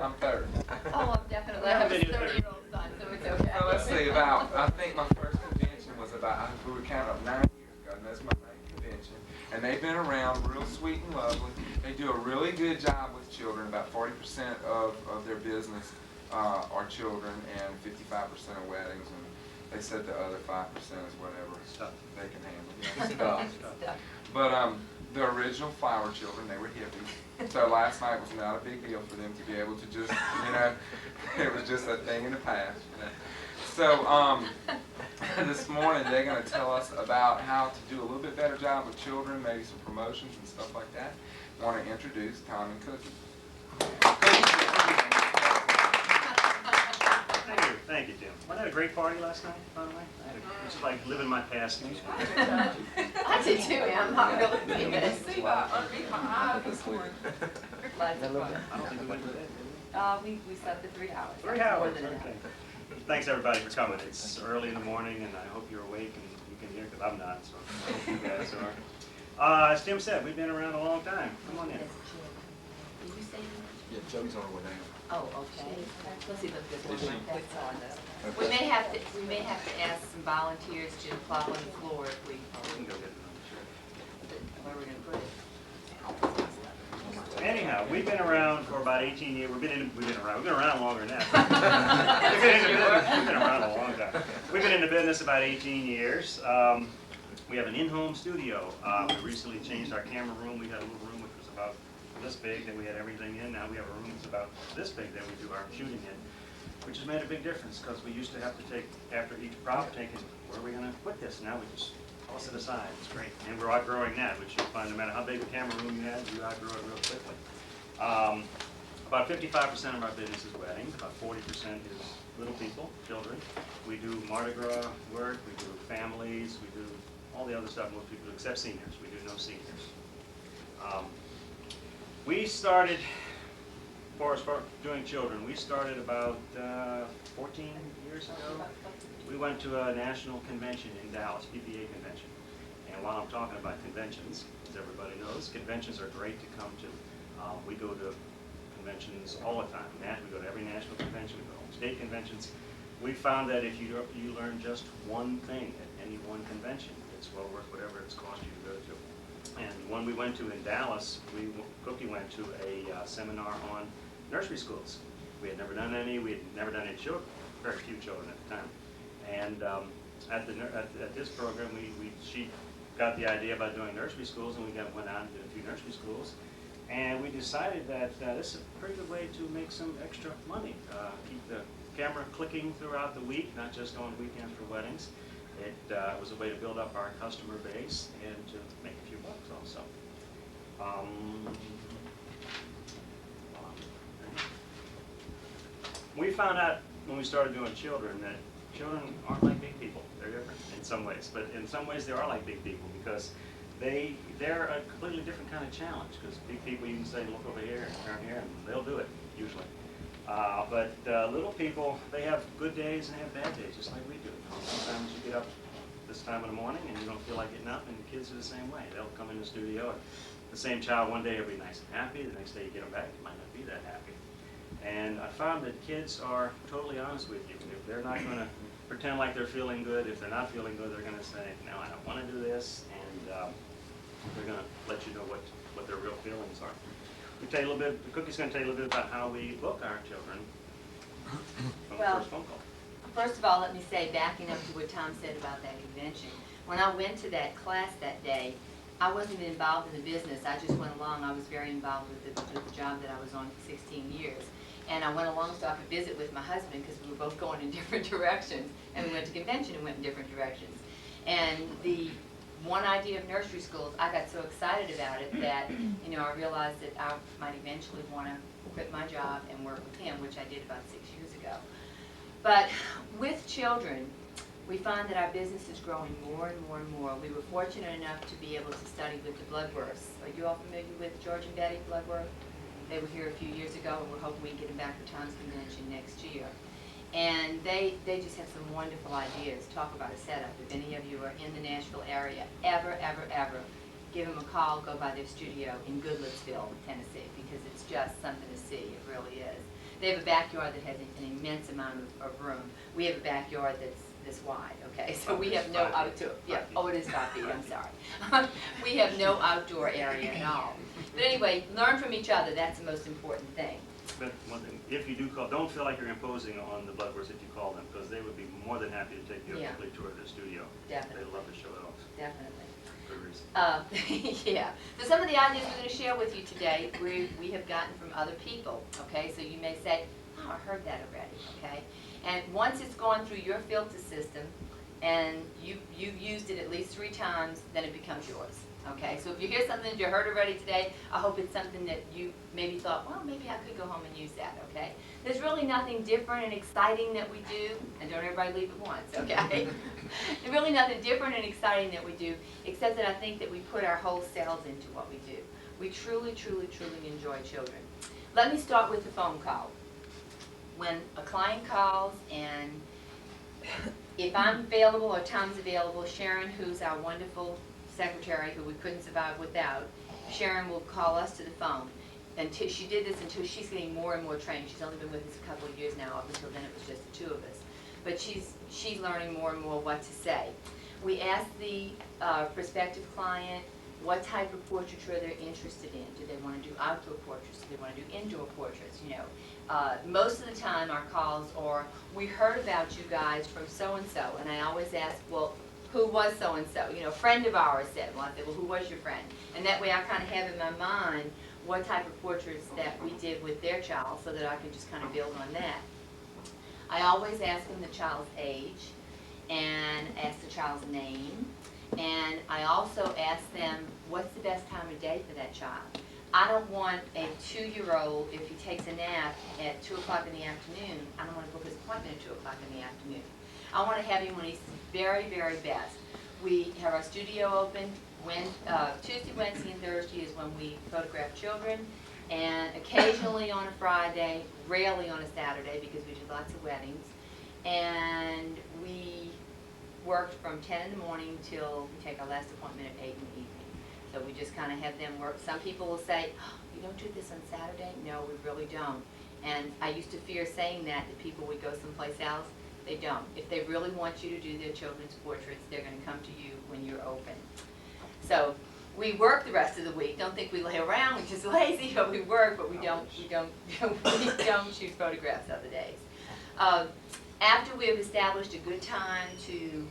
I'm third. Oh, I'm definitely. I have a 30-year-old son, so it's okay. So let's see, I think my first convention was we were counting up 9 years ago, and that's my 9th convention. And they've been around, real sweet and lovely. They do a really good job with children. About 40% of their business are children, and 55% are weddings. And they said the other 5% is whatever stuff they can handle. Stuff. But the original flower children, they were hippies. So last night was not a big deal for them to be able to just, it was just a thing in the past. So this morning they're going to tell us about how to do a little bit better job with children, maybe some promotions and stuff like that. I want to introduce Tom and Cookie. Thank you, Jim. Wasn't that a great party last night, by the way? It was like living my past music. I did too, I'm not really famous. See underneath my eyes this morning. Lots of fun. I don't think we went to bed, did we? We slept for 3 hours. 3 hours, okay. Thanks everybody for coming. It's early in the morning and I hope you're awake and you can hear because I'm not, so I hope you guys are. As Jim said, we've been around a long time. Come on in. Did you say that? Yeah, Joey's on her way down. Oh, okay. Let's see if this one might fit. We may have to ask some volunteers to plop on the floor if we. We can go get it. Where are we going to put it? Anyhow, we've been around for about 18 years. We've been around longer than that. We've been around a long time. We've been in the business about 18 years. We have an in-home studio. We recently changed our camera room. We had a little room which was about this big that we had everything in. Now we have a room that's about this big that we do our shooting in, which has made a big difference because we used to have to take, after each prop, where are we going to put this? Now we just toss it aside. It's great. And we're outgrowing that, which you'll find no matter how big a camera room you have, you outgrow it real quickly. About 55% of our business is weddings. About 40% is little people, children. We do Mardi Gras work. We do families. We do all the other stuff most people do, except seniors. We do no seniors. We started, as far as doing children, we started about 14 years ago. We went to a national convention in Dallas, PPA convention. And while I'm talking about conventions, as everybody knows, conventions are great to come to. We go to conventions all the time. We go to every national convention, we go to state conventions. We found that if you learn just one thing at any one convention, it's well worth whatever it's cost you to go to. And when we went to in Dallas, Cookie went to a seminar on nursery schools. We had never done any. We had never done any children, very few children at the time. And at this program, she got the idea about doing nursery schools, and we went out and did a few nursery schools. And we decided that this is a pretty good way to make some extra money. Keep the camera clicking throughout the week, not just on weekends for weddings. It was a way to build up our customer base and to make a few bucks also. We found out when we started doing children that children aren't like big people. They're different in some ways, but in some ways they are like big people because they're a completely different kind of challenge. Because big people, you can say, look over here and turn here, and they'll do it usually. But little people, they have good days and they have bad days, just like we do. Sometimes you get up this time in the morning and you don't feel like getting up, and the kids are the same way. They'll come in the studio, and the same child one day will be nice and happy, the next day you get them back, it might not be that happy. And I found that kids are totally honest with you. If they're not going to pretend like they're feeling good, if they're not feeling good, they're going to say, no, I don't want to do this, and they're going to let you know what their real feelings are. We'll tell you a little bit, Cookie's going to tell you a little bit about how we book our children from the first phone call. First of all, let me say, backing up to what Tom said about that convention, when I went to that class that day, I wasn't involved in the business. I just went along. I was very involved with the job that I was on for 16 years. And I went along so I could visit with my husband because we were both going in different directions. And we went to convention and went in different directions. And the one idea of nursery schools, I got so excited about it that, I realized that I might eventually want to quit my job and work with him, which I did about 6 years ago. But with children, we find that our business is growing more and more and more. We were fortunate enough to be able to study with the Bloodworths. Are you all familiar with George and Betty Bloodworth? They were here a few years ago, and we're hoping we can get them back for Tom's convention next year. And they just have some wonderful ideas. Talk about a setup. If any of you are in the Nashville area, ever, give them a call, go by their studio in Goodlettsville, Tennessee, because it's just something to see. It really is. They have a backyard that has an immense amount of room. We have a backyard that's this wide, okay? So we have no 5 feet. outdoor, yeah, 5 feet. oh, it is 5 feet, I'm sorry. We have no outdoor area at all. But anyway, learn from each other, that's the most important thing. But one thing, if you do call, don't feel like you're imposing on the Bloodworths if you call them, because they would be more than happy to take you a Yeah. complete tour of their studio. Definitely. They'd love to show it off. Definitely. Good reason. Yeah, so some of the ideas we're going to share with you today, we have gotten from other people, okay? So you may say, oh, I heard that already, okay? And once it's gone through your filter system, and you've used it at least 3 times, then it becomes yours, okay? So if you hear something that you heard already today, I hope it's something that you maybe thought, well, maybe I could go home and use that, okay? There's really nothing different and exciting that we do, and don't everybody leave at once, okay? There's really nothing different and exciting that we do, except that I think that we put our whole selves into what we do. We truly, truly, truly enjoy children. Let me start with the phone call. When a client calls and if I'm available or Tom's available, Sharon, who's our wonderful secretary who we couldn't survive without, Sharon will call us to the phone. Until she did this until she's getting more and more trained. She's only been with us a couple of years now. Up until then it was just the 2 of us. But she's learning more and more what to say. We ask the prospective client what type of portraiture they're interested in. Do they want to do outdoor portraits? Do they want to do indoor portraits? You know, most of the time our calls are, we heard about you guys from so-and-so. And I always ask, well, who was so-and-so? You know, a friend of ours said. Well, I say, well, who was your friend? And that way I kind of have in my mind what type of portraits that we did with their child so that I can just kind of build on that. I always ask them the child's age and ask the child's name, and I also ask them what's the best time of day for that child. I don't want a 2-year-old, if he takes a nap at 2 o'clock in the afternoon, I don't want to book his appointment at 2 o'clock in the afternoon. I want to have him when he's very, very best. We have our studio open. Tuesday, Wednesday, and Thursday is when we photograph children, and occasionally on a Friday, rarely on a Saturday because we do lots of weddings. And we work from 10 in the morning till we take our last appointment at 8 in the evening. So we just kind of have them work. Some people will say, oh, you don't do this on Saturday? No, we really don't. And I used to fear saying that people would go someplace else. They don't. If they really want you to do their children's portraits, they're going to come to you when you're open. So we work the rest of the week. Don't think we lay around, we're just lazy, but we work, but we don't shoot photographs other days. After we have established a good time to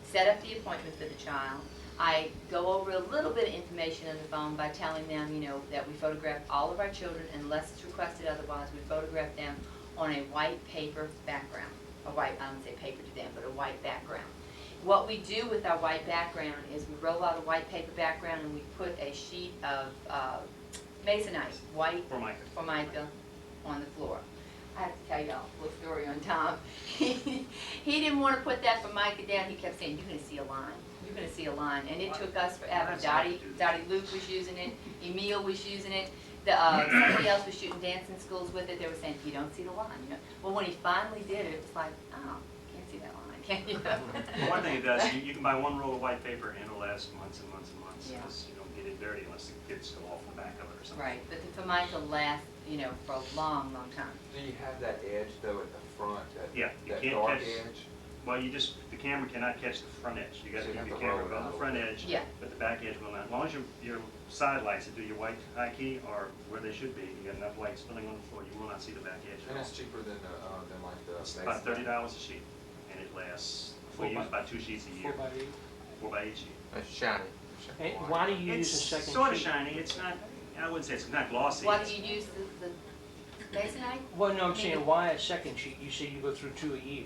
set up the appointment for the child, I go over a little bit of information on the phone by telling them, you know, that we photograph all of our children, unless it's requested otherwise, we photograph them on a white paper background. A white, I don't say paper to them, but a white background. What we do with our white background is we roll out a white paper background and we put a sheet of masonite, white Formica, on the floor. I have to tell y'all a little story on Tom. He didn't want to put that Formica down. He kept saying, you're going to see a line. You're going to see a line. And it took us forever. Dottie Luke was using it. Emil was using it. Somebody else was shooting dancing schools with it. They were saying, you don't see the line. You know? Well, when he finally did it, it was like, oh, can't see that line. Can you? Well, one thing it does, you can buy 1 roll of white paper and it'll last months and months and months. Yeah. Because you don't get it dirty unless the kids go off the back of it or something. Right, but the Formica lasts, you know, for a long, long time. Do you have that edge though at the front, Yeah, you that can't dark catch- edge? Well, the camera cannot catch the front edge. You got So to you keep have your to camera roll it on out the a front little edge, Yeah. but the back edge will not. As long as your side lights that do your white high key are where they should be, you got enough light spilling on the floor, you will not see the back edge And at it's all. cheaper than like the It's Stacy. about $30 a sheet, and it lasts, we use about 2 sheets a year, 4 by 8 sheet. It's shiny. And why do you use It's a second sort of sheet? shiny, it's not, I wouldn't say it's not glossy. What It's- do you use the masonite? Well, no, I'm saying why a second sheet? You say you go through 2 a year.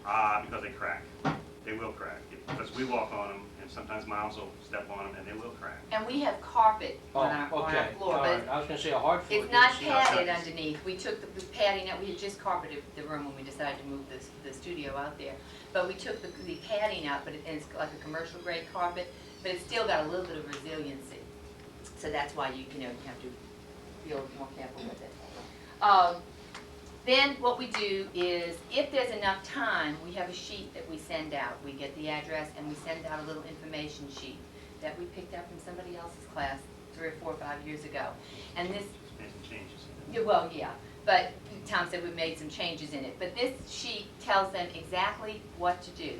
Because they crack. They will crack. Because we walk on them, and sometimes moms will step on them, and they will crack. And we have carpet on our okay. floor, All but right. I was gonna say a hard floor. it's not didn't see- padded underneath. We took the padding out, we had just carpeted the room when we decided to move the studio out there. But we took the padding out, and it's like a commercial grade carpet, but it's still got a little bit of resiliency. So that's why you have to be a little more careful with it. Then what we do is, if there's enough time, we have a sheet that we send out. We get the address and we send out a little information sheet that we picked up from somebody else's class 3 or 4 or 5 years ago. And this, Made some changes. yeah, well, yeah, but Tom said we made some changes in it. But this sheet tells them exactly what to do,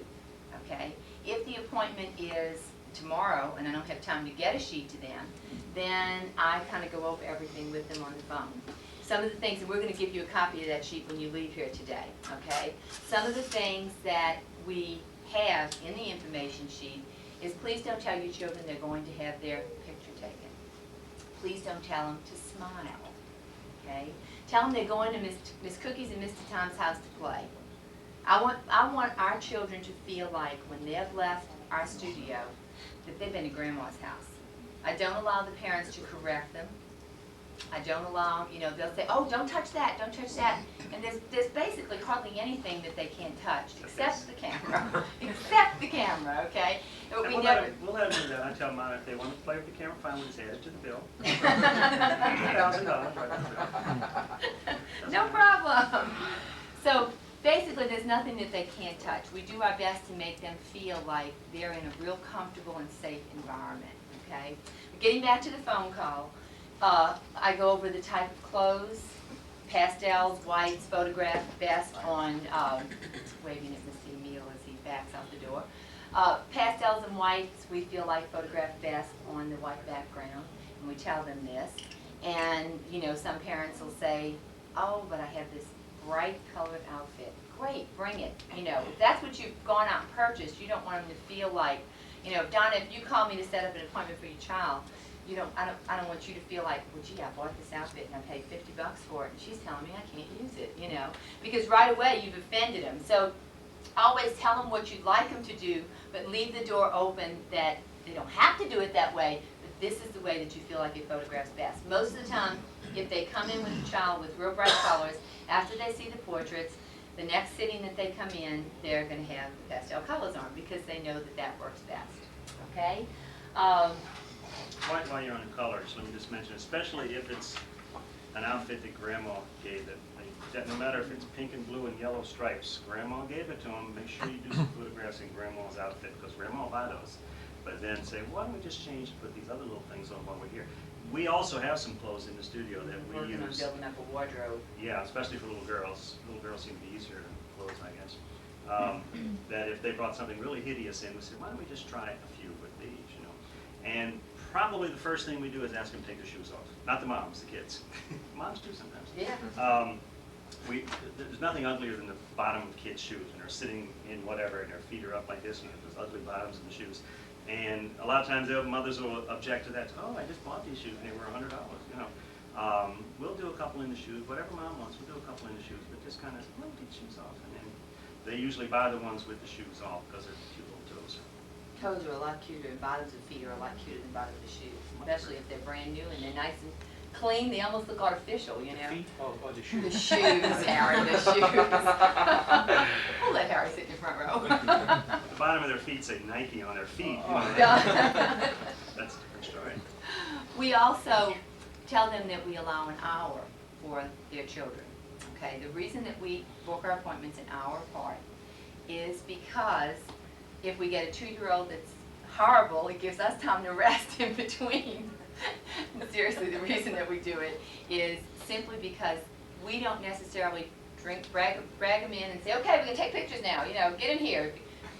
okay? If the appointment is tomorrow and I don't have time to get a sheet to them, then I kind of go over everything with them on the phone. Some of the things, and we're going to give you a copy of that sheet when you leave here today, okay? Some of the things that we have in the information sheet is please don't tell your children they're going to have their picture taken. Please don't tell them to smile, okay? Tell them they're going to Miss Cookies and Mr. Tom's house to play. I want our children to feel like when they've left our studio that they've been to Grandma's house. I don't allow the parents to correct them. I don't allow, they'll say, oh, don't touch that, don't touch that. And there's basically hardly anything that they can't touch, except the camera. Except the camera, okay? But And we we'll never... let them do that. I tell them if they want to play with the camera, fine, we'll just add it to the bill. $2,000 right to the bill. No problem. So basically, there's nothing that they can't touch. We do our best to make them feel like they're in a real comfortable and safe environment, okay? Getting back to the phone call, I go over the type of clothes, pastels, whites, photographed best on, waving at Mr. Emile as he backs out the door. Pastels and whites, we feel like photographed best on the white background, and we tell them this. And, some parents will say, oh, but I have this bright colored outfit. Great, bring it. If that's what you've gone out and purchased, you don't want them to feel like, Donna, if you call me to set up an appointment for your child, I don't want you to feel like, well, gee, I bought this outfit and I paid $50 for it, and she's telling me I can't use it, because right away you've offended them. So always tell them what you'd like them to do, but leave the door open that they don't have to do it that way, but this is the way that you feel like it photographs best. Most of the time, if they come in with a child with real bright colors, after they see the portraits, the next sitting that they come in, they're going to have the pastel colors on because they know that that works best, okay? While you're on the colors, let me just mention, especially if it's an outfit that Grandma gave it, that no matter if it's pink and blue and yellow stripes, Grandma gave it to them, make sure you do some photographs in Grandma's outfit, because Grandma will buy those. But then say, why don't we just change and put these other little things on while we're here? We also have some clothes in the studio that we Working on use. building up a wardrobe. Yeah, especially for little girls. Little girls seem to be easier than clothes, I guess. That if they brought something really hideous in, we said, why don't we just try a few with these, And probably the first thing we do is ask them to take their shoes off. Not the moms, the kids. Moms do sometimes. Yeah. There's nothing uglier than the bottom of kids' shoes, and they're sitting in whatever, and their feet are up like this, and there's those ugly bottoms in the shoes. And a lot of times the mothers will object to that. Oh, I just bought these shoes, and they were $100, We'll do a couple in the shoes, whatever mom wants, we'll do a couple in the shoes, but just kind of, let me take the shoes off. And then they usually buy the ones with the shoes off because they're cute little toes. Toes are a lot cuter, and bottoms of feet are a lot cuter than bottoms of shoes, especially if they're brand new and they're nice and clean. They almost look artificial, The feet or the The shoes? shoes, Harry, the shoes. We'll let Harry sit in the front row. The bottom of their feet say Nike on their feet. That's a different story. We also tell them that we allow an hour for their children. Okay, the reason that we book our appointments an hour apart is because if we get a 2-year-old that's horrible, it gives us time to rest in between. Seriously, the reason that we do it is simply because we don't necessarily brag them in and say, okay, we can take pictures now, get in here.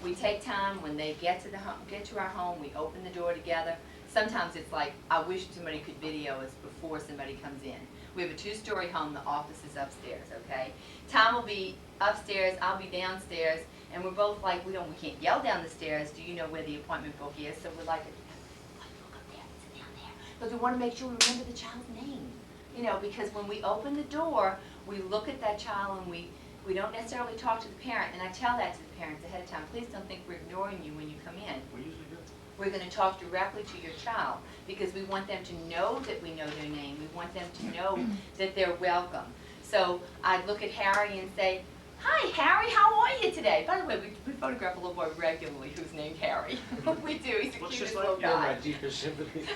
We take time when they get to our home, we open the door together. Sometimes it's like, I wish somebody could video us before somebody comes in. We have a 2-story home, the office is upstairs, okay? Tom will be upstairs, I'll be downstairs, and we're both like, we can't yell down the stairs, do you know where the appointment book is? So we're like, look up there, sit down there. Because we want to make sure we remember the child's name. Because when we open the door, we look at that child and we don't necessarily talk to the parent, and I tell that to the parents ahead of time. Please don't think we're ignoring you when you come in. We usually do. We're going to talk directly to your child because we want them to know that we know their name. We want them to know that they're welcome. So I'd look at Harry and say, hi, Harry, how are you today? By the way, we photograph a little boy regularly who's named Harry. We do. He's the Looks cutest just little like You have guy. my deepest sympathy.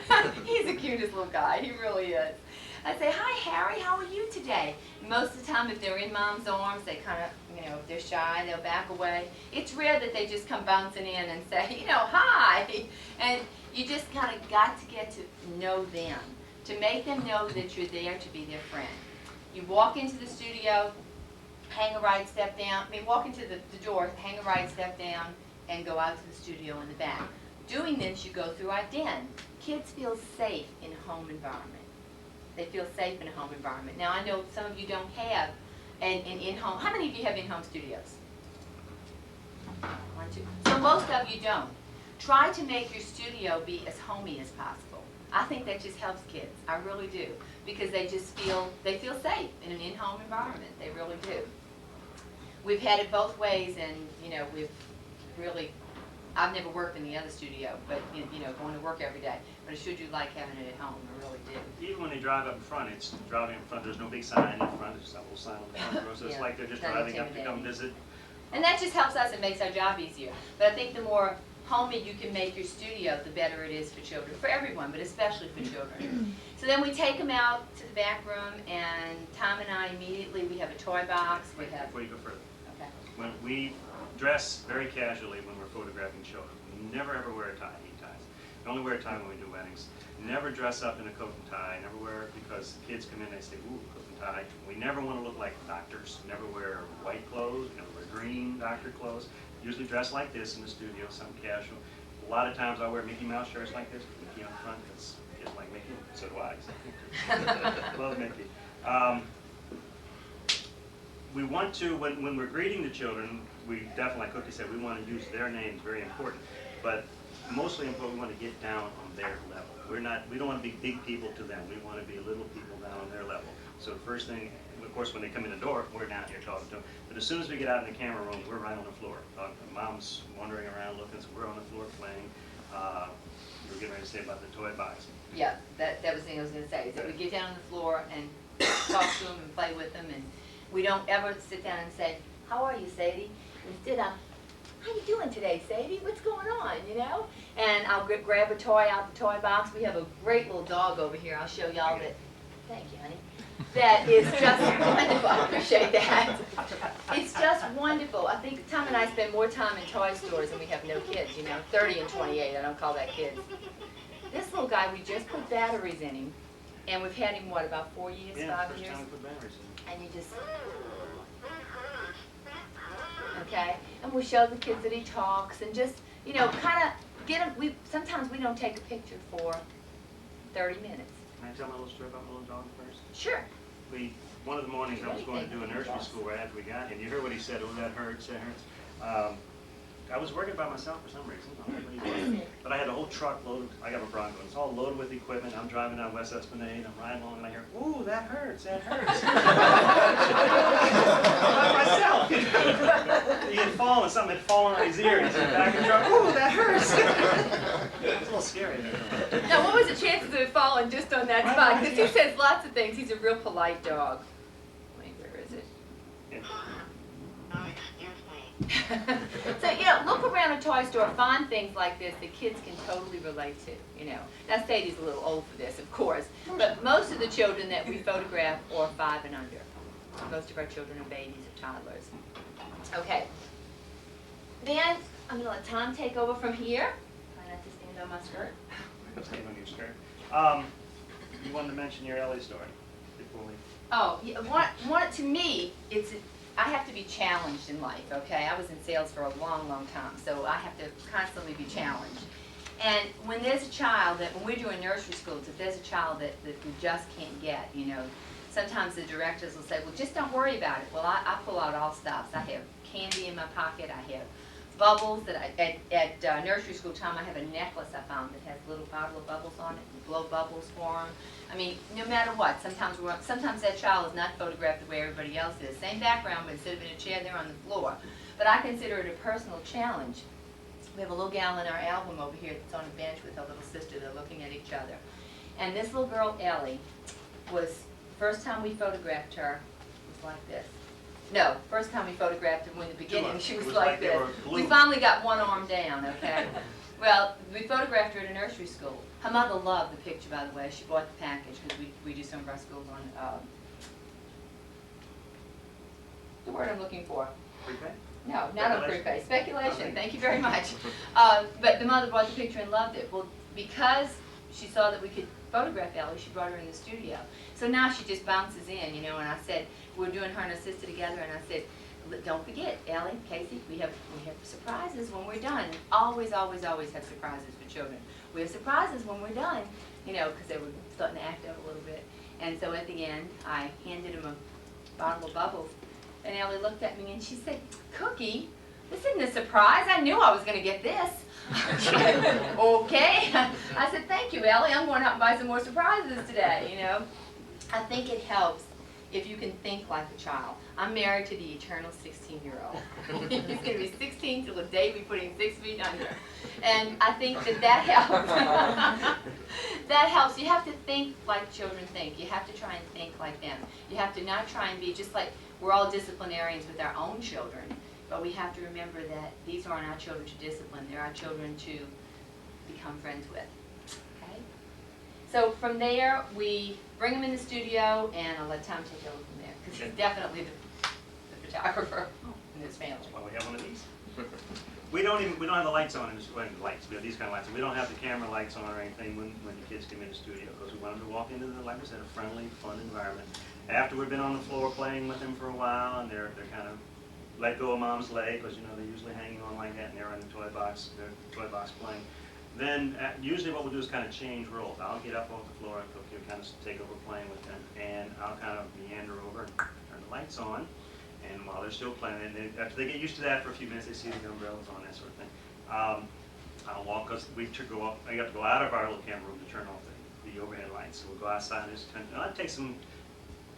He's the cutest little guy. He really is. I say, hi, Harry, how are you today? Most of the time, if they're in mom's arms, they kind of, if they're shy, they'll back away. It's rare that they just come bouncing in and say, hi. And you just kind of got to get to know them, to make them know that you're there to be their friend. You walk into the studio, hang a right, step down, walk into the door, hang a right, step down, and go out to the studio in the back. Doing this, you go through our den. Kids feel safe in a home environment. They feel safe in a home environment. Now, I know some of you don't have an in-home. How many of you have in-home studios? 1, 2. So most of you don't. Try to make your studio be as homey as possible. I think that just helps kids. I really do. Because they feel safe in an in-home environment. They really do. We've had it both ways, and we've really, I've never worked in the other studio, but going to work every day. But should you like having it at home? I really do. Even when they drive up in front, it's driving in front, there's no big sign in front, there's a little sign on the front row, so it's Yeah, like they're just not driving up to come intimidating. visit. And that just helps us and makes our job easier. But I think the more homey you can make your studio, the better it is for children, for everyone, but especially for children. So then we take them out to the back room, and Tom and I immediately, we have a toy box. We have, Before you go further, okay. when we dress very casually when we're photographing children, we never ever wear a tie, neat ties. We only wear a tie when we do weddings. Never dress up in a coat and tie, never wear it because kids come in and they say, ooh, coat and tie. We never want to look like doctors. Never wear white clothes, never wear green doctor clothes. Usually dress like this in the studio, something casual. A lot of times I wear Mickey Mouse shirts like this, with Mickey on the front, because kids like Mickey, so do I. Love Mickey. We want to, when we're greeting the children, we definitely, like Cookie said, we want to use their names, very important. But mostly important, we want to get down on their level. We don't want to be big people to them. We want to be little people down on their level. So the first thing, of course, when they come in the door, we're down here talking to them. But as soon as we get out in the camera room, we're right on the floor. Mom's wandering around looking, so we're on the floor playing. You were getting ready to say about the toy box. Yeah, that was the thing I was going to say, is that we get down on the floor and talk to them and play with them, and we don't ever sit down and say, how are you, Sadie? Instead of, how you doing today, Sadie? What's going on, And I'll grab a toy out the toy box. We have a great little dog over here. I'll show y'all that. Thank you, honey. That is just wonderful. I appreciate that. It's just wonderful. I think Tom and I spend more time in toy stores and we have no kids, 30 and 28. I don't call that kids. This little guy, we just put batteries in him. And we've had him, what, about 4 years, Yeah, 5 first years? time we put batteries in. And you just, okay? And we show the kids that he talks and just, kind of get him, sometimes we don't take a picture for 30 minutes. Can I tell my little story about my little dog first? Sure. One of the mornings I was going to do a nursery school right after we got him. You heard what he said, oh, that hurts, that hurts. I was working by myself for some reason. I don't know what he was. But I had a whole truck loaded. I got a Bronco. It's all loaded with equipment. I'm driving down West Esplanade. I'm riding along and I hear, ooh, that hurts, that hurts. By myself. He had fallen, something had fallen on his ear. He's in the back of the truck, ooh, that hurts. It's a little scary there. Now, what was the chances of it falling just on that spot? Because he says lots of things. He's a real polite dog. Wait, where is it? Yeah. So, look around a toy store, find things like this that kids can totally relate to, Now, Sadie's a little old for this, of course, but most of the children that we photograph are 5 and under. Most of our children are babies or toddlers. Okay. Then, I'm going to let Tom take over from here. Try not to stand on my skirt. Stand on your skirt. You wanted to mention your Ellie story before we... Oh, to me, I have to be challenged in life, okay? I was in sales for a long, long time, so I have to constantly be challenged. And when there's a child when we're doing nursery schools, if there's a child that we just can't get, sometimes the directors will say, well, just don't worry about it. Well, I pull out all stops. I have candy in my pocket. I have bubbles at nursery school time. I have a necklace I found that has a little bottle of bubbles on it. We blow bubbles for them. I mean, no matter what, sometimes that child is not photographed the way everybody else is. Same background, but instead of in a chair, they're on the floor. But I consider it a personal challenge. We have a little gal in our album over here that's on a bench with her little sister. They're looking at each other. And this little girl, Ellie, first time we photographed her, was like this. No, first time we photographed her in the beginning, she was like this. We finally got one arm down, okay? Well, we photographed her at a nursery school. Her mother loved the picture, by the way. She bought the package because we do some of our schools on, the word I'm looking for. Prepay? No, not on Speculation. prepay. Speculation, Okay. thank you very much. But the mother bought the picture and loved it. Well, because she saw that we could photograph Ellie, she brought her in the studio. So now she just bounces in, you know, and I said, we're doing her and her sister together, and I said, don't forget, Ellie, Casey, we have surprises when we're done. Always, always, always have surprises for children. We have surprises when we're done, you know, because they were starting to act out a little bit. And so at the end, I handed him a bottle of bubbles, and Ellie looked at me and she said, Cookie, this isn't a surprise. I knew I was going to get this. Okay. I said, thank you, Ellie. I'm going out and buy some more surprises today, you know. I think it helps if you can think like a child. I'm married to the eternal 16-year-old. He's going to be 16 till the day we put him 6 feet under. And I think that helps. That helps. You have to think like children think. You have to try and think like them. You have to not try and be just like we're all disciplinarians with our own children. But we have to remember that these aren't our children to discipline. They're our children to become friends with. Okay? So from there, we bring them in the studio, and I'll let Tom take over from there, because he's definitely the photographer in this family. Well, we have one of these. We don't have the lights on in this, well, the lights, we have these kind of lights. We don't have the camera lights on or anything when the kids come in the studio, because we want them to walk into the, like I said, a friendly, fun environment. After we've been on the floor playing with them for a while, and they're kind of let go of mom's leg, because you know they're usually hanging on like that, and they're in the toy box playing. Then usually what we'll do is kind of change roles. I'll get up off the floor and Cookie will kind of take over playing with them, and I'll kind of meander over and turn the lights on. And while they're still playing, and then after they get used to that for a few minutes, they see the umbrellas on, that sort of thing. I'll walk, because we go up, I have to go out of our little camera room to turn off the overhead lights. So we'll go outside and just it takes them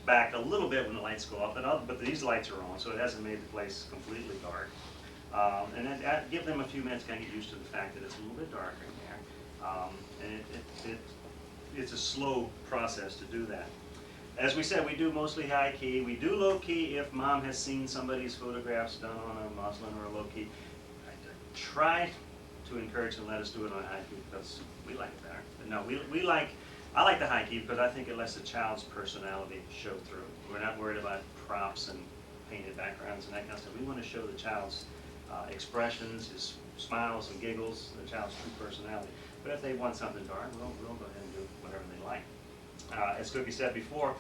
back a little bit when the lights go off, but these lights are on, so it hasn't made the place completely dark. And then give them a few minutes to kind of get used to the fact that it's a little bit darker in there. And it's a slow process to do that. As we said, we do mostly high key. We do low key if mom has seen somebody's photographs done on a muslin or a low key. I try to encourage them to let us do it on high key because we like it better. But no, I like the high key because I think it lets the child's personality show through. We're not worried about props and painted backgrounds and that kind of stuff. We want to show the child's expressions, his smiles and giggles, the child's true personality. But if they want something dark, we'll go ahead and do whatever they like. As Cookie said before,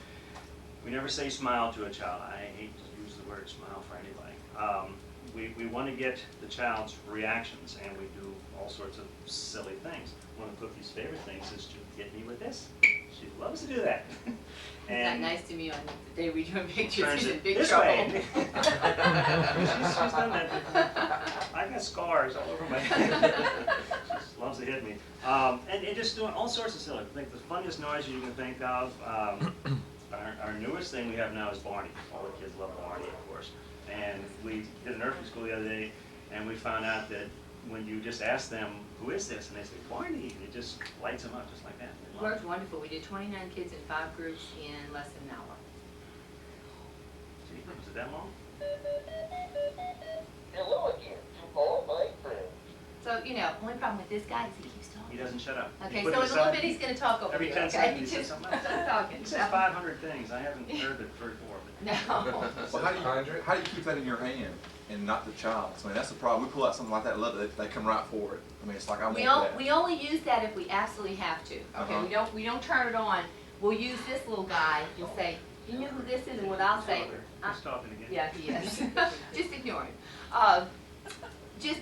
we never say smile to a child. I hate to use the word smile for anybody. We want to get the child's reactions, and we do all sorts of silly things. One of Cookie's favorite things is to hit me with this. She loves to do that. He's not nice to me on the day we do pictures. Turns He's in it big this trouble. way. she's done that. I've got scars all over my head. She loves to hit me. And just doing all sorts of silly things. The funniest noise you can think of. Our newest thing we have now is Barney. All the kids love Barney, of course. And we did a nursery school the other day, and we found out that when you just ask them, who is this? And they say, Barney. It just lights them up just like that. It worked wonderful. We did 29 kids in 5 groups in less than an hour. Gee, was it that long? Hello again to all my friends. So, you know, only problem with this guy is he keeps He talking. doesn't shut up. Okay, He put so it in a little aside. bit he's going to talk over Every you, 10 okay? seconds he Just says something else. stop talking. He says 500 things. I haven't heard it before. But No. Well, how do you keep that in your hand and not the child's? I mean, that's the problem. We pull out something like that, love it, they come right for it. I mean, it's like, I want that. We only use that if we absolutely have to. Okay, Uh-huh. we don't turn it on. We'll use this little guy. You'll say, you know who this is, and what I'll say. he's talking again. Yeah, he is. Just ignore him. Just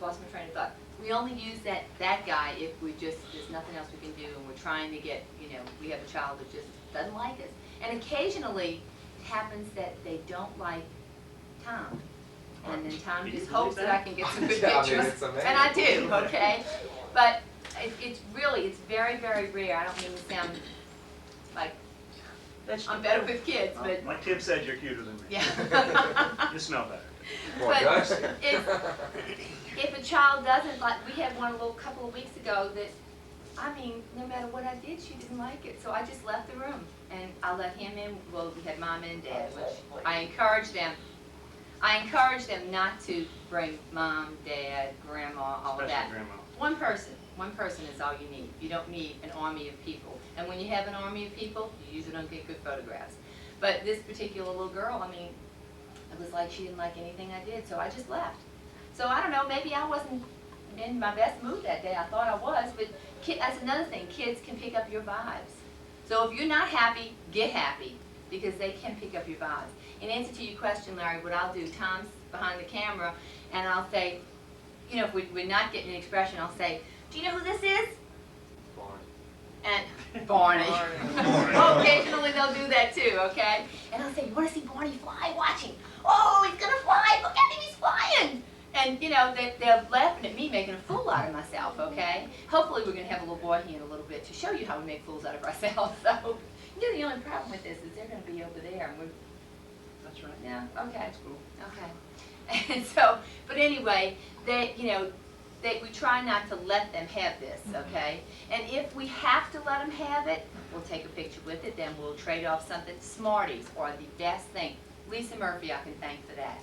lost my train of thought. We only use that guy if there's nothing else we can do, and we're trying to get, we have a child that just doesn't like us. And occasionally, it happens that they don't like Tom. And then Tom Can you just believe hopes that that? I can get some good Yeah, I mean, pictures. it's amazing. And I do, okay? But it's very, very rare. I don't mean to sound like I'm better with kids, but My kid said you're cuter than me. yeah. You smell better. Boy, But does she? if a child doesn't like, we had one a couple of weeks ago that, I mean, no matter what I did, she didn't like it. So I just left the room and I let him in. Well, we had mom and dad, which I encouraged them. Not to bring mom, dad, grandma, all of Especially that. grandma. One person is all you need. You don't need an army of people. And when you have an army of people, you usually don't get good photographs. But this particular little girl, I mean, it was like she didn't like anything I did, so I just left. So I don't know, maybe I wasn't in my best mood that day. I thought I was, but that's another thing. Kids can pick up your vibes. So if you're not happy, get happy, because they can pick up your vibes. In answer to your question, Larry, what I'll do, Tom's behind the camera, and I'll say, you know, if we're not getting an expression, I'll say, do you know who this is? And Barney. Well, occasionally they'll do that too, okay? And I'll say, you want to see Barney fly? Watch him. Oh, he's going to fly. Look at him, he's flying. And, you know, they're laughing at me making a fool out of myself, okay? Hopefully we're going to have a little boy here in a little bit to show you how we make fools out of ourselves. So, you know, the only problem with this is they're going to be over there. And we're, That's right. yeah, okay. That's cool. Okay. And so, but anyway, they, you know, we try not to let them have this, okay? And if we have to let them have it, we'll take a picture with it, then we'll trade off something. Smarties are the best thing. Lisa Murphy I can thank for that.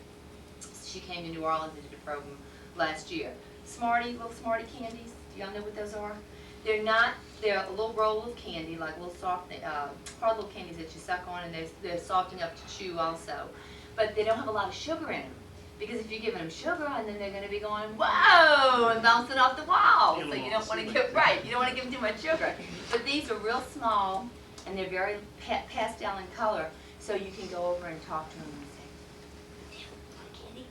She came to New Orleans and did a program last year. Little Smartie candies, do y'all know what those are? They're a little roll of candy, like little soft, hard little candies that you suck on, and they're soft enough to chew also. But they don't have a lot of sugar in them. Because if you're giving them sugar, and then they're going to be going, whoa, and bouncing off the wall. So you don't want to give, right, you don't want to give them too much sugar. But these are real small, and they're very pastel in color, so you can go over and talk to them and say, "Damn, you want candy?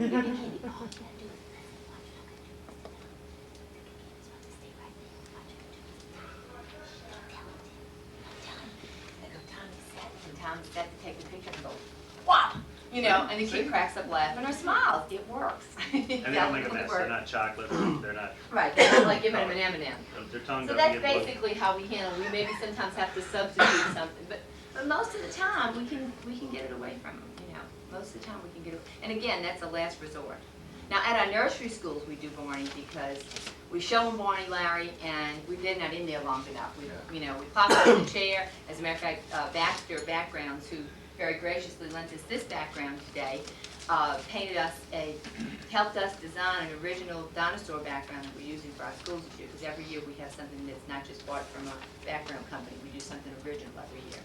Give me candy. Oh, you gotta do it. Watch it, stay right there. Watch it, don't tell him. And go, Tommy's set, and Tommy's set to take the picture and go, wow. You know, and the kid cracks up laughing or smiles. It works. And they don't make a mess. They're not chocolate. They're not. Right. They're not like giving them an M&M. Their tongue So doesn't that's get bloated. basically how we handle. We maybe sometimes have to substitute something, but most of the time we can get it away from them. You know, most of the time we can get it. And again, that's a last resort. Now at our nursery schools we do Barney because we show them Barney, Larry, and they're not in there long enough. We, you know, we pop out of the chair. As a matter of fact, Baxter Backgrounds, who very graciously lent us this background today, helped us design an original dinosaur background that we're using for our schools this year, because every year we have something that's not just bought from a background company, we do something original every year.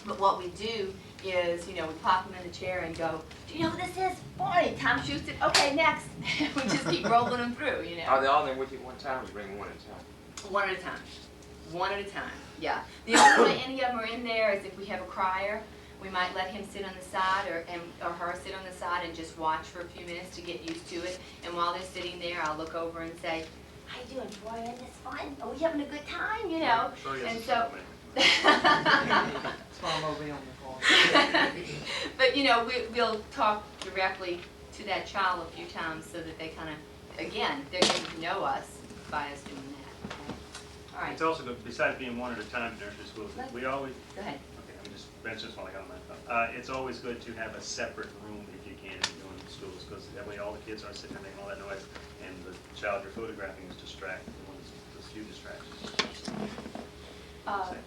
But what we do is, you know, we pop them in the chair and go, do you know who this is? Barney. Tom shoots it, okay, next. We just keep rolling them through, you know. Are they all there with you at one time, or you bring one at a time? One at a time. One at a time, yeah. The only way any of them are in there is if we have a crier. We might let him sit on the side or her sit on the side and just watch for a few minutes to get used to it. And while they're sitting there, I'll look over and say, how you doing, Troy? Isn't this fun? Are we having a good time? You know? Troy is And a so, troublemaker. That's why I'm over on the call. but you know, we'll talk directly to that child a few times so that they kind of, again, they're getting to know us by us doing that. Okay? All right. It's also good, besides being one at a time in nursery schools, we always, Go ahead. okay, I'm just, that's just while I got on my phone. It's always good to have a separate room if you can in doing schools, because that way all the kids aren't sitting there making all that noise, and the child you're photographing is distracted. There's a few distractions.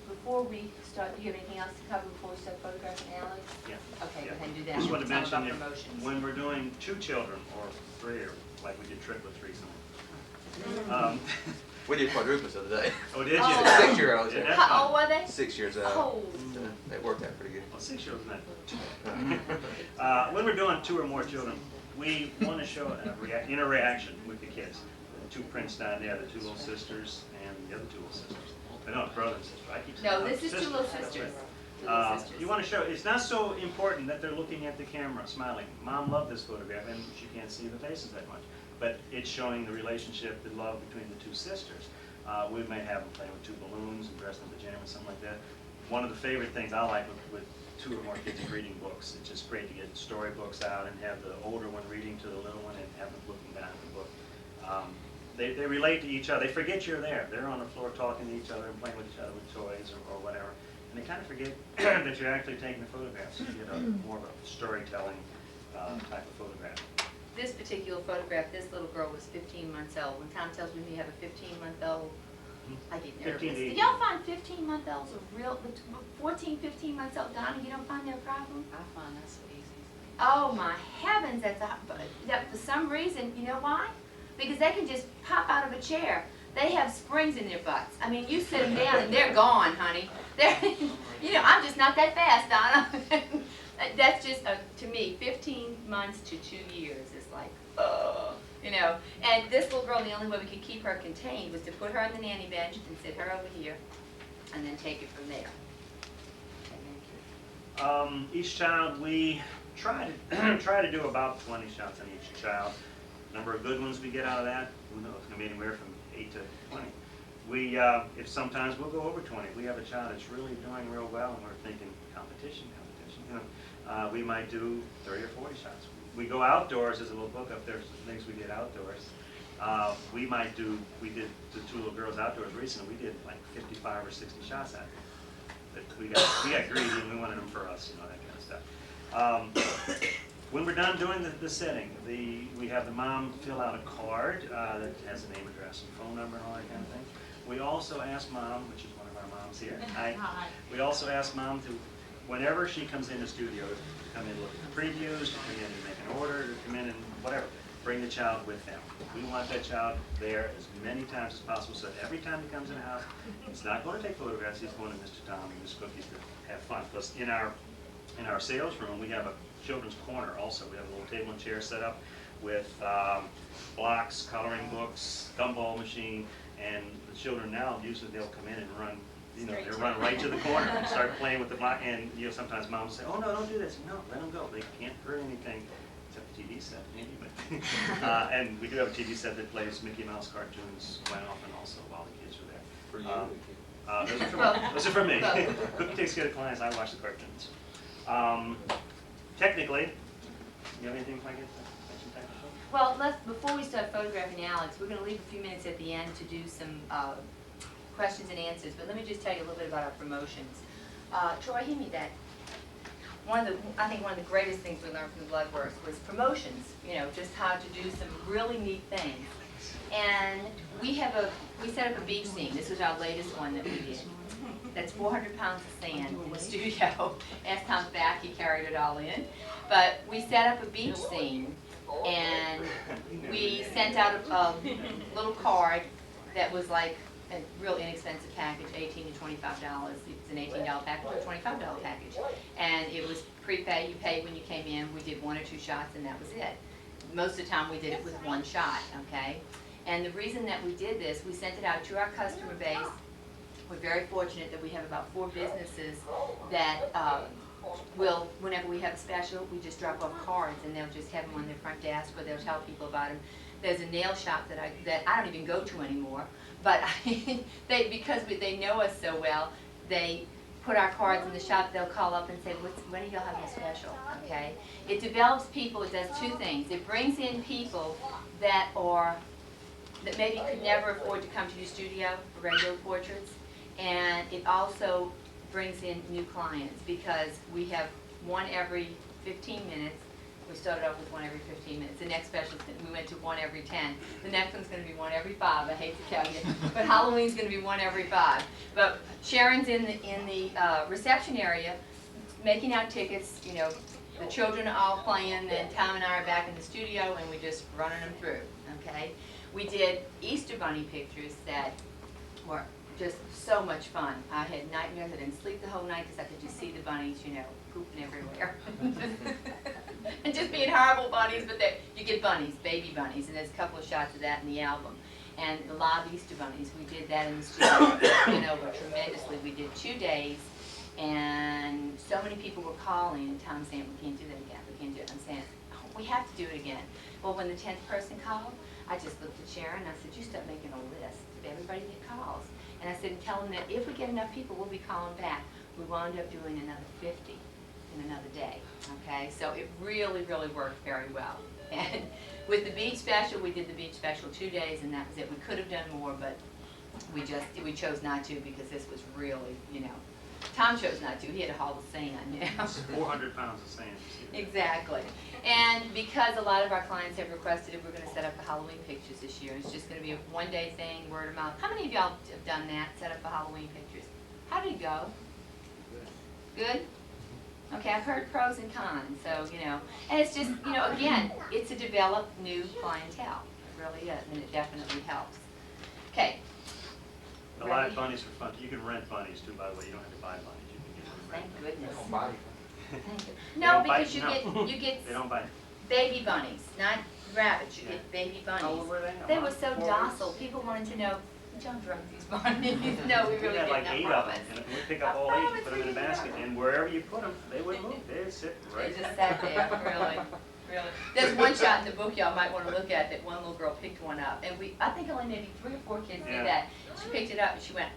Before we start, do you have anything else to cover before we start photographing Alex? Yeah. Okay, Yeah. go ahead and do that. Just want to Tell them mention, about if- promotions. when we're doing 2 children, or 3, or like we did triplets recently. We did quadruplets the other day. Oh, did you? Oh. 6-year-olds, Yeah, yeah. that's How old fun. were they? 6 years old. Oh. They worked out pretty good. Well, 6-year-olds not too bad. When we're doing 2 or more children, we want to show an interaction with the kids. The 2 prints down there, the 2 little sisters, and the other 2 little sisters. No, brother and sister. I keep saying No, this is sisters. 2 little That's sisters. right. 2 little sisters. You want to show, it's not so important that they're looking at the camera, smiling. Mom loved this photograph, and she can't see the faces that much. But it's showing the relationship, the love between the 2 sisters. We may have them playing with 2 balloons and dressed in pajamas, something like that. One of the favorite things I like with 2 or more kids is reading books. It's just great to get storybooks out and have the older one reading to the little one and have them looking down at the book. They relate to each other. They forget you're there. They're on the floor talking to each other and playing with each other with toys or whatever. And they kind of forget that you're actually taking the photographs. You get more of a storytelling type of photograph. This particular photograph, this little girl was 15 months old. When Tom tells me we have a 15-month-old, I get 15 nervous. to Do 18. y'all find 15-month-olds a real, 14, 15 months old, Donna, you don't find that a problem? I find that so easy. Oh my heavens, that for some reason, you know why? Because they can just pop out of a chair. They have springs in their butts. I mean, you sit them down and they're gone, honey. They're, you know, I'm just not that fast, Donna. That's just, to me, 15 months to 2 years is like, know. And this little girl, the only way we could keep her contained was to put her on the nanny bench and sit her over here, and then take it from there. Each child, we try to do about 20 shots on each child. Number of good ones we get out of that, who knows, it's gonna be anywhere from 8 to 20. We, if sometimes we'll go over 20. We have a child that's really doing real well and we're thinking competition, you know, we might do 30 or 40 shots. We go outdoors, there's a little book up there, some things we did outdoors. We did the 2 little girls outdoors recently, we did like 55 or 60 shots at them. But we got greedy and we wanted them for us, you know, that kind of stuff. When we're done doing the setting, we have the mom fill out a card that has the name, address, and phone number and all that kind of thing. We also ask mom, which is one of our moms here, we also ask mom to, whenever she comes in the studio, to come in and look at the previews, to come in and make an order, to come in and whatever, bring the child with them. We want that child there as many times as possible, so that every time he comes in the house, he's not going to take photographs, he's going to Mr. Tom and Miss Cookies to have fun. Plus, in our sales room, we have a children's corner also. We have a little table and chair set up with blocks, coloring books, gumball machine, and the children now, usually they'll come in and run, you know, they'll run right to the corner and start playing with the block, and you know, sometimes moms say, oh no, don't do this. No, let them go. They can't hurt anything, except the TV set, maybe, but, and we do have a TV set that plays Mickey Mouse cartoons quite often also while the kids are there. For you. Those are for me. Cookie takes care of the clients, I watch the cartoons. Technically, you have anything like it? Well, before we start photographing Alex, we're going to leave a few minutes at the end to do some questions and answers. But let me just tell you a little bit about our promotions. Troy, hand me that. I think one of the greatest things we learned from the Blood Works was promotions. You know, just how to do some really neat things. And we set up a beach scene. This was our latest one that we did. That's 400 pounds of sand in the studio. As Tom's back, he carried it all in. But we set up a beach scene, and we sent out a little card that was like a real inexpensive package, $18 to $25. It's an $18 package or a $25 package. And it was prepaid. You paid when you came in. We did 1 or 2 shots, and that was it. Most of the time, we did it with 1 shot, okay? And the reason that we did this, we sent it out to our customer base. We're very fortunate that we have about 4 businesses that will, whenever we have a special, we just drop off cards and they'll just have them on their front desk, or they'll tell people about them. There's a nail shop that I don't even go to anymore, but because they know us so well, they put our cards in the shop. They'll call up and say, when are y'all having a special? Okay. It develops people. It does 2 things. It brings in people that maybe could never afford to come to your studio for regular portraits. And it also brings in new clients because we have 1 every 15 minutes. We started off with 1 every 15 minutes. The next special, we went to 1 every 10. The next one's going to be 1 every 5. I hate to tell you, but Halloween's going to be 1 every 5. But Sharon's in the reception area, making out tickets. You know, the children are all playing, and Tom and I are back in the studio, and we're just running them through. Okay. We did Easter Bunny pictures that were just so much fun. I had nightmares. I didn't sleep the whole night because I could just see the bunnies, you know, pooping everywhere. And just being horrible bunnies, but you get bunnies, baby bunnies, and there's a couple of shots of that in the album. And the live Easter bunnies, we did that in the studio. It went over tremendously. We did 2 days, and so many people were calling, and Tom saying, we can't do that again, we can't do it. I'm saying, oh, we have to do it again. Well, when the 10th person called, I just looked at Sharon and I said, you start making a list of everybody that calls. And I said, tell them that if we get enough people, we'll be calling back. We wound up doing another 50 in another day, okay? So it really, really worked very well. And with the beach special, we did the beach special 2 days, and that was it. We could have done more, but we chose not to because this was really, you know, Tom chose not to. He had to haul the sand, you know. 400 pounds of sand. Exactly. And because a lot of our clients have requested it, we're going to set up the Halloween pictures this year. It's just going to be a 1-day thing, word of mouth. How many of y'all have done that, set up the Halloween pictures? How did it go? Good? Okay, I've heard pros and cons, so, you know. And it's just, you know, again, it's to develop new clientele. It really is, and it definitely helps. Okay. The live bunnies are fun. You can rent bunnies too, by the way. You don't have to buy bunnies. You can get them Thank rented. goodness. Don't bite. Thank you. They No, don't bite? because you get They don't bite. baby bunnies, not rabbits, you get baby How bunnies. old were they? They A were month, so 4 docile, weeks? people wanted to know, don't drug these bunnies. No, we really had didn't, like I 8 of promise. them, and if we pick up all 8 and put them in a basket, and wherever you put them, they would move, they'd sit They right just sat there, really, really. There's one shot in the book y'all might want to look at that one little girl picked one up, and I think only maybe 3 or 4 kids Yeah. did that. She picked it up and she went.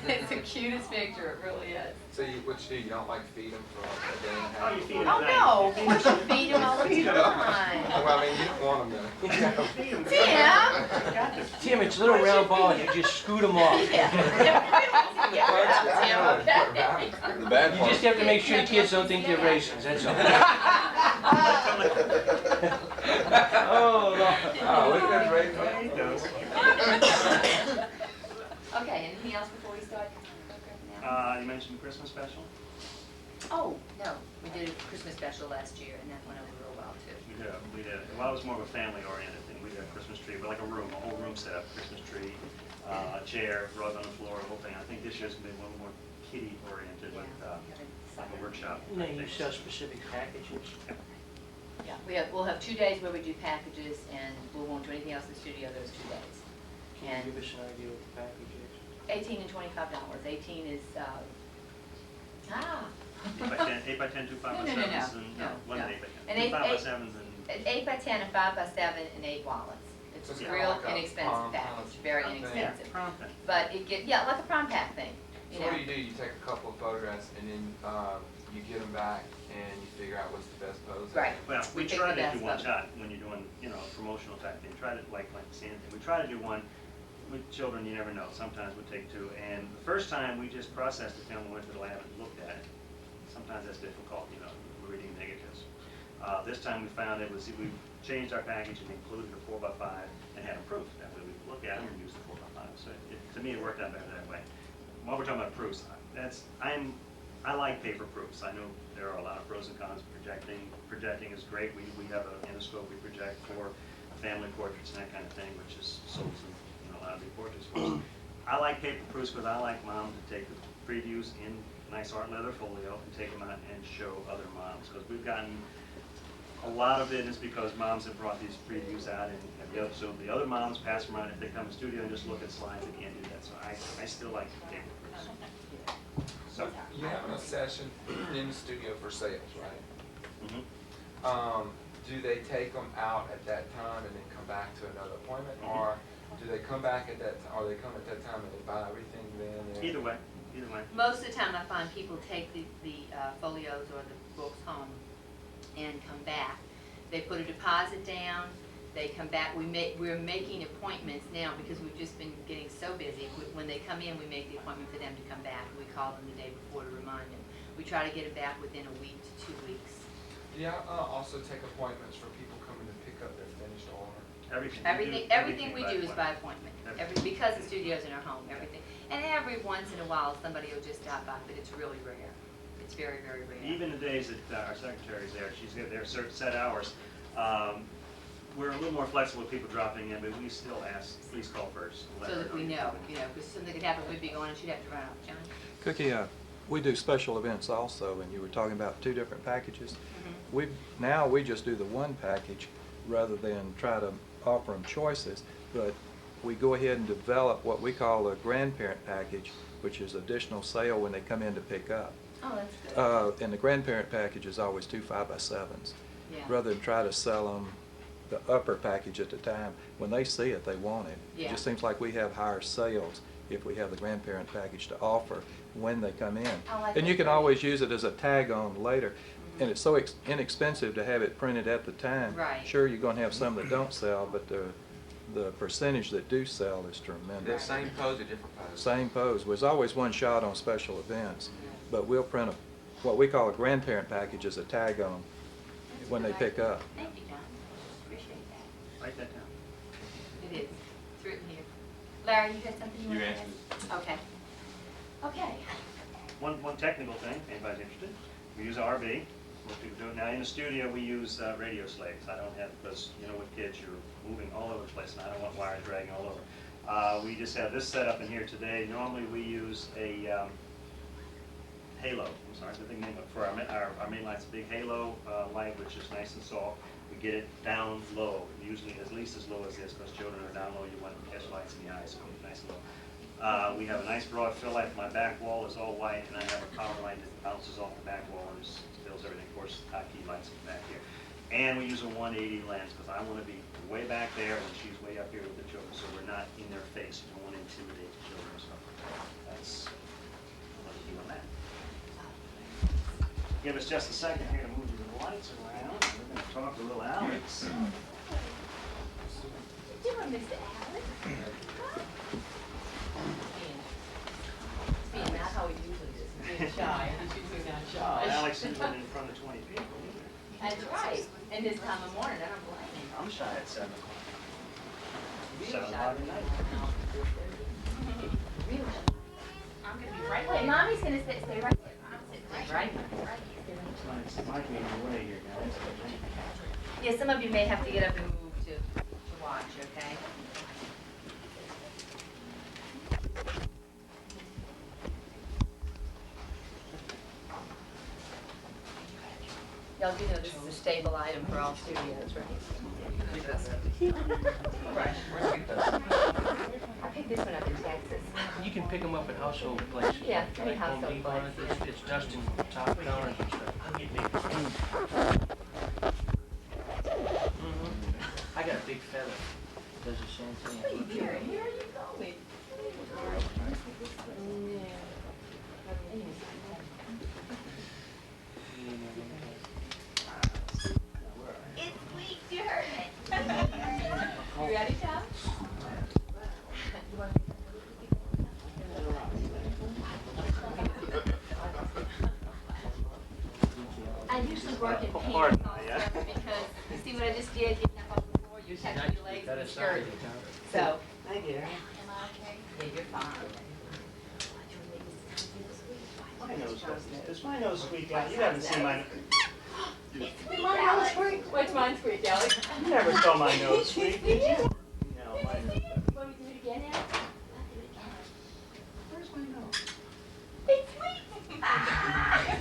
It's the cutest picture, it really is. So what you do, you don't like feed them for like a day and a Oh, half? you feed 'em Oh, at night. no, You feed we 'em- should feed them all the time. Well, I mean, you don't want them to. you feed 'em. Tim? Tim, it's little round balls, you just scoot them off. Yeah. Get rid of them, Tim, okay? The bad You part. just have to make sure the kids don't think they're raisins, that's all. Oh, Lord. Oh, look at that right Yeah, he there. does. Okay, anything else before we start? You mentioned Christmas special? Oh, no, we did a Christmas special last year, and that went over real well, too. We did. Well, it was more of a family-oriented thing. We did a Christmas tree, but like a room, a whole room set up, Christmas tree, a chair, rug on the floor, the whole thing. I think this year's gonna be a little more kiddie-oriented with, like a workshop. No, you sell specific packages. Yeah, we'll have 2 days where we do packages, and we won't do anything else in the studio those 2 days. Can And you give us an idea what the package is? $18 and $25. 18 is, 8 by 10, 2 5 by No, 7s, and, no, one no. 8 by 10. And 2 eight- 5 by eight- 7s and. an 8 by 10, a 5 by 7, and 8 wallets. It's It's a kinda real like a inexpensive prom package, very thing. inexpensive. Prom thing. But it yeah, like a prom pack thing, you So know. what do? You take a couple of photographs and then you get them back and you figure out what's the best pose. Right. Well, we pick try the to best do one photo. shot when you're doing, a promotional type thing. Try to, like the same thing. We try to do one with children, you never know. Sometimes we take 2. And the first time, we just processed the film, went to the lab and looked at it. Sometimes that's difficult, reading negatives. This time we found we changed our package and included a 4 by 5 and had them proof. That way we could look at them and use the 4 by 5. So to me, it worked out better that way. While we're talking about proofs, I like paper proofs. I know there are a lot of pros and cons of projecting. Projecting is great. We have an endoscope we project for family portraits and that kind of thing, which is sold some, a lot of big portraits for us. I like paper proofs because I like mom to take the previews in nice art leather folio and take them out and show other moms. Because we've gotten a lot of it is because moms have brought these previews out and so the other moms pass them around. If they come to the studio and just look at slides, they can't do that. So I still like paper proofs. So you have a session in the studio for sales, right? Mhm. Do they take them out at that time and then come back to another appointment, or do they come back at that, or they come at that time and they buy everything then? Either way. Most of the time I find people take the folios or the books home and come back. They put a deposit down, they come back, we're making appointments now because we've just been getting so busy. When they come in, we make the appointment for them to come back. We call them the day before to remind them. We try to get it back within a week to 2 weeks. Do you also take appointments for people coming to pick up their finished order? Everything we do is by appointment. Everything. Because the studio's in our home, everything. And every once in a while, somebody will just stop by, but it's really rare. It's very, very rare. Even the days that our secretary's there, she's got their certain set hours. We're a little more flexible with people dropping in, but we still ask, please call first. and let So her that we you're know, coming. because something could happen, we'd be going and she'd have to run out. John? Cookie, we do special events also, and you were talking about 2 different packages. Now we just do the one package rather than try to offer them choices, but we go ahead and develop what we call a grandparent package, which is additional sale when they come in to pick up. Oh, that's good. And the grandparent package is always 2 5 by 7s. Yeah. Rather than try to sell them the upper package at the time, when they see it, they want it. It Yeah. just seems like we have higher sales if we have the grandparent package to offer when they come in. I like And you that can very always use it as a tag-on later. And it's so inexpensive to have it printed at the time. Right. Sure, you're gonna have some that don't sell, but the percentage that do sell is tremendous. Same pose or different pose? Same pose. There's always one shot on special events, but we'll print what we call a grandparent package as a tag-on when they pick up. Thank you, John. Appreciate that. Write that down. It is. It's written here. Larry, you got something you want You to answered add? Okay. Okay. One technical thing, if anybody's interested, we use RB. Most people do it now. In the studio, we use radio slaves. I don't have, because, with kids, you're moving all over the place, and I don't want wires dragging all over. We just have this set up in here today. Normally, we use a halo, I'm sorry, the big name, for our main light's a big halo light, which is nice and soft. We get it down low, usually at least as low as this, because children are down low, you want to catch lights in the eyes, so we get nice and low. We have a nice broad fill light. My back wall is all white, and I have a power light that bounces off the back wall and just fills everything. Of course, high key lights back here. And we use a 180 lens, because I want to be way back there when she's way up here with the children, so we're not in their face. You don't want to intimidate the children or something. That's what we do on that. Give us just a second here to move the lights around. We're going to talk to little Alex. Doing, Mr. Alex? Being not how he usually is, being shy, he's usually not shy. Alex is in front of 20 people. That's right, and this time of morning, I don't blame him. I'm shy at 7 o'clock. Really 7 shy. o'clock at night. Really shy. I'm gonna be right Wait, there. Mommy's gonna stay right there. I'm sitting right here. It's Mike in the way here, guys. Yeah, some of you may have to get up and move to watch, okay? Y'all do know this is a stable item for all studios, right? Right. I picked this one up in Texas. You can pick them up at household places. Yeah, any like Home household Depot, place, It's dusting top counters and stuff. I got a big fella. Does the same thing. Where are you going? It's sweet, you heard it. You ready, Tom? I usually work in pants Pardon, also yeah. because you see what I just did, getting up off the floor, you're touching your legs and your skirt. So, Thank you. am I okay? Yeah, you're fine. My nose does my nose squeak out? You haven't seen my, My nose squeak. What's mine squeak, Alex? you never saw my nose squeak, did you? No, my nose doesn't. Want me to do it again, Alex? Where's my nose? It's sweet.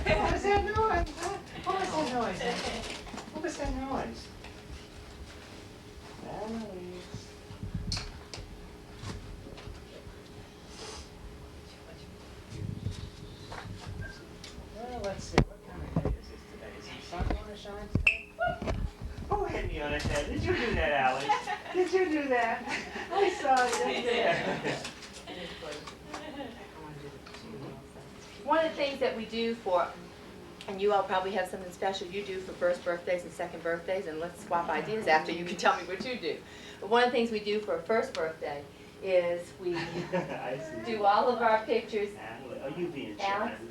What was that noise? What was that noise? What was that noise? Alex. Well, let's see, what kind of day is this today? Is the sun going to shine today? Who hit me on the head? Did you do that, Alex? Did you do that? I saw you. Yeah. One of the things that we do for, and you all probably have something special you do for first birthdays and second birthdays, and let's swap ideas after. You can tell me what you do. But one of the things we do for a first birthday is we I see. do all of our pictures. Alex, are you being Alex? shy?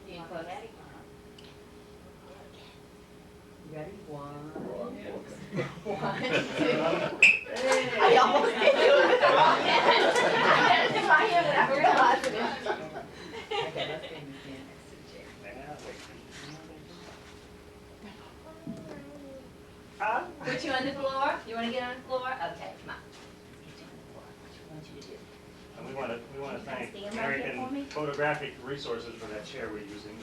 You close. You ready? One, two. I almost did it with the wrong hand. I had it in my hand and I realized it. Okay, let's bring this in next to the chair. Put you on the floor? You want to get on the floor? Okay, come on. Let's get you on the floor. What you want you to do? And we want to thank Stand right there for me. American Photographic Resources for that chair we're using.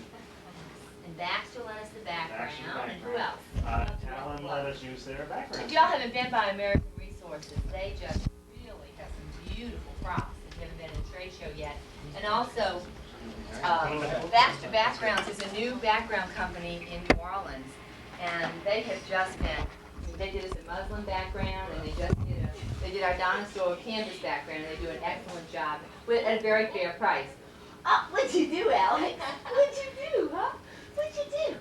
And Baxter lent us the background, Baxter and who else? Talon let us use their background. If y'all haven't been by American Resources, they just really have some beautiful props. If you haven't been in a trade show yet. And also, Baxter Backgrounds is a new background company in New Orleans. And they have just been, they did us a muslin background, and they did our dinosaur canvas background, and they do an excellent job at a very fair price. Oh, what'd you do, Alex? What'd you do, huh? What'd you do?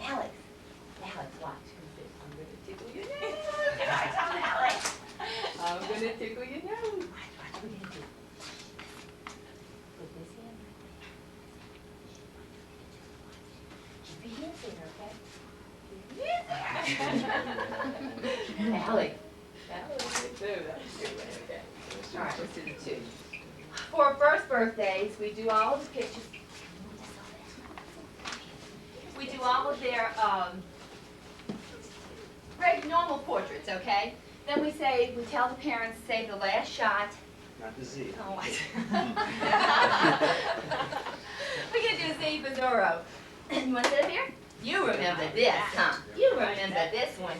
Alex, watch. I'm gonna tickle your nose. Right on, Alex. I'm gonna tickle your nose. Watch, what are you gonna do? Put this hand right there. Keep your hands in, okay? Alex. Alex, do that. Okay. All right, let's do the two. For our first birthdays, we do all of the pictures. We do all of their normal portraits, okay? Then we tell the parents to save the last shot. Not the Z. Oh, We're gonna do a C for Zorro. You wanna sit up here? You remember this, huh? You remember this one.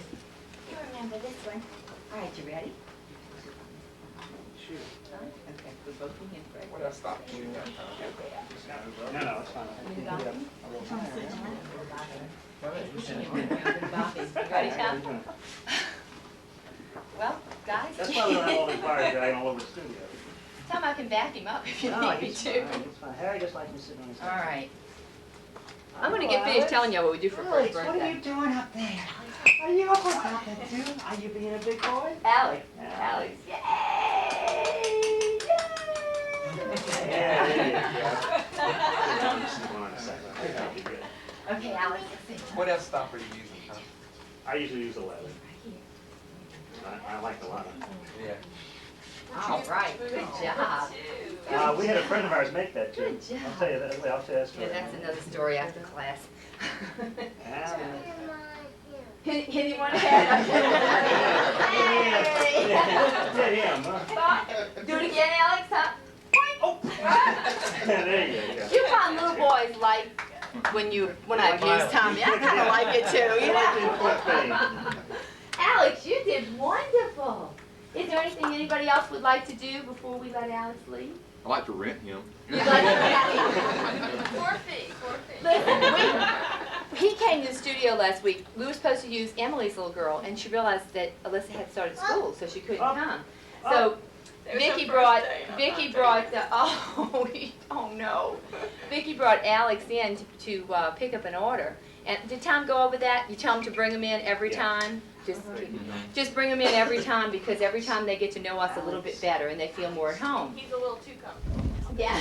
You remember this one. All right, you ready? Shoot. Okay, put both of them in. What else stopped you? No, it's fine. You ready, Tom? Well, guys. That's why we don't have all these fires dying all over the studio. Tom, I can back him up if you No, need me it's to. fine, it's fine. Harry just likes me sitting on his. All right. I'm gonna get finished telling you what we do for first Alex, what are you birthday. doing up there? Are you up on nothing too? Are you being a big boy? Alex, Alex. yay! Yeah, there you go. That'd be good. Okay, Alex, let's see. What else stopper are you using, Tom? I usually use 11. I like 11. Yeah. All right, good job. We had a friend of ours make that too. Good job. I'll tell you that. I'll tell you that story. Yeah, that's another story after class. Yeah. Hit him on the head. Yeah, him, huh? Do it again, Alex, huh? There you go. You find little boys like when I abuse Tommy. I kind of like it too, you know? Alex, you did wonderful. Is there anything anybody else would like to do before we let Alex leave? I like to rent him. You'd like to Forfeit. Listen, he came to the studio last week. We were supposed to use Emily's little girl, and she realized that Alyssa had started school, so she couldn't come. So Vicky brought oh no, Vicky brought Alex in to pick up an order. And did Tom go over that? You tell him to bring him in every time. Just bring them in every time, because every time they get to know us a little bit better and they feel more at home. He's a little too comfortable. Yeah.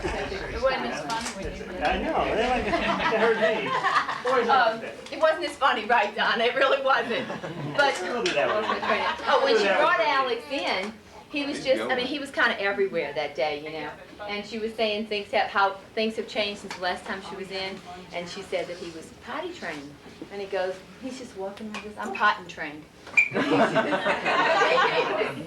It wasn't as fun when you did. I know. They hurt me. Boys like that. It wasn't as funny, right, Don? It really wasn't. But We'll do that one. when she brought Alex in, he was just, I mean, he was kind of everywhere that day, you know. And she was saying how things have changed since the last time she was in. And she said that he was potty trained. And he goes, he's just walking like this. I'm potty trained. It was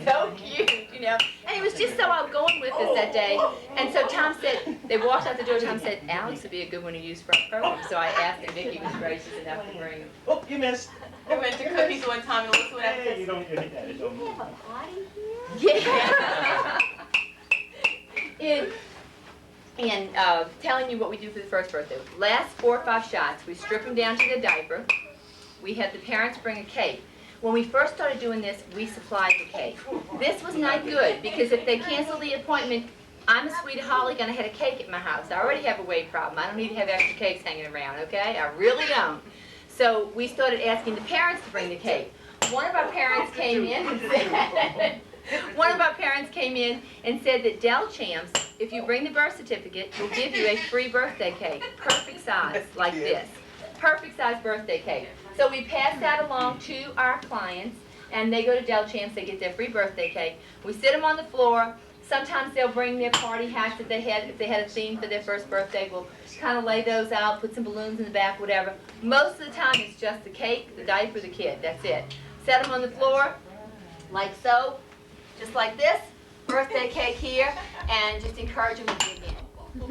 so cute, you know. And he was just so outgoing with us that day. And so Tom said, they walked out the door, Tom said, Alex would be a good one to use for our program. So I asked, and Vicky was gracious enough to bring him. Oh, you missed. I went to Cookies one time and looked what I Hey, you don't hit that. It don't move. Yeah. And telling you what we do for the first birthday. Last 4 or 5 shots, we strip them down to the diaper. We had the parents bring a cake. When we first started doing this, we supplied the cake. This was not good, because if they cancel the appointment, I'm a sweetaholic and I had a cake at my house. I already have a weight problem. I don't need to have extra cakes hanging around, okay? I really don't. So we started asking the parents to bring the cake. One of our parents came in and said that Del Champs, if you bring the birth certificate, will give you a free birthday cake, perfect size, like this. Perfect size birthday cake. So we pass that along to our clients, and they go to Del Champs, they get their free birthday cake. We sit them on the floor. Sometimes they'll bring their party hats that they had, if they had a theme for their first birthday. We'll kind of lay those out, put some balloons in the back, whatever. Most of the time it's just the cake, the diaper, the kid, that's it. Set them on the floor, like so, just like this. Birthday cake here, and just encourage them to dig in.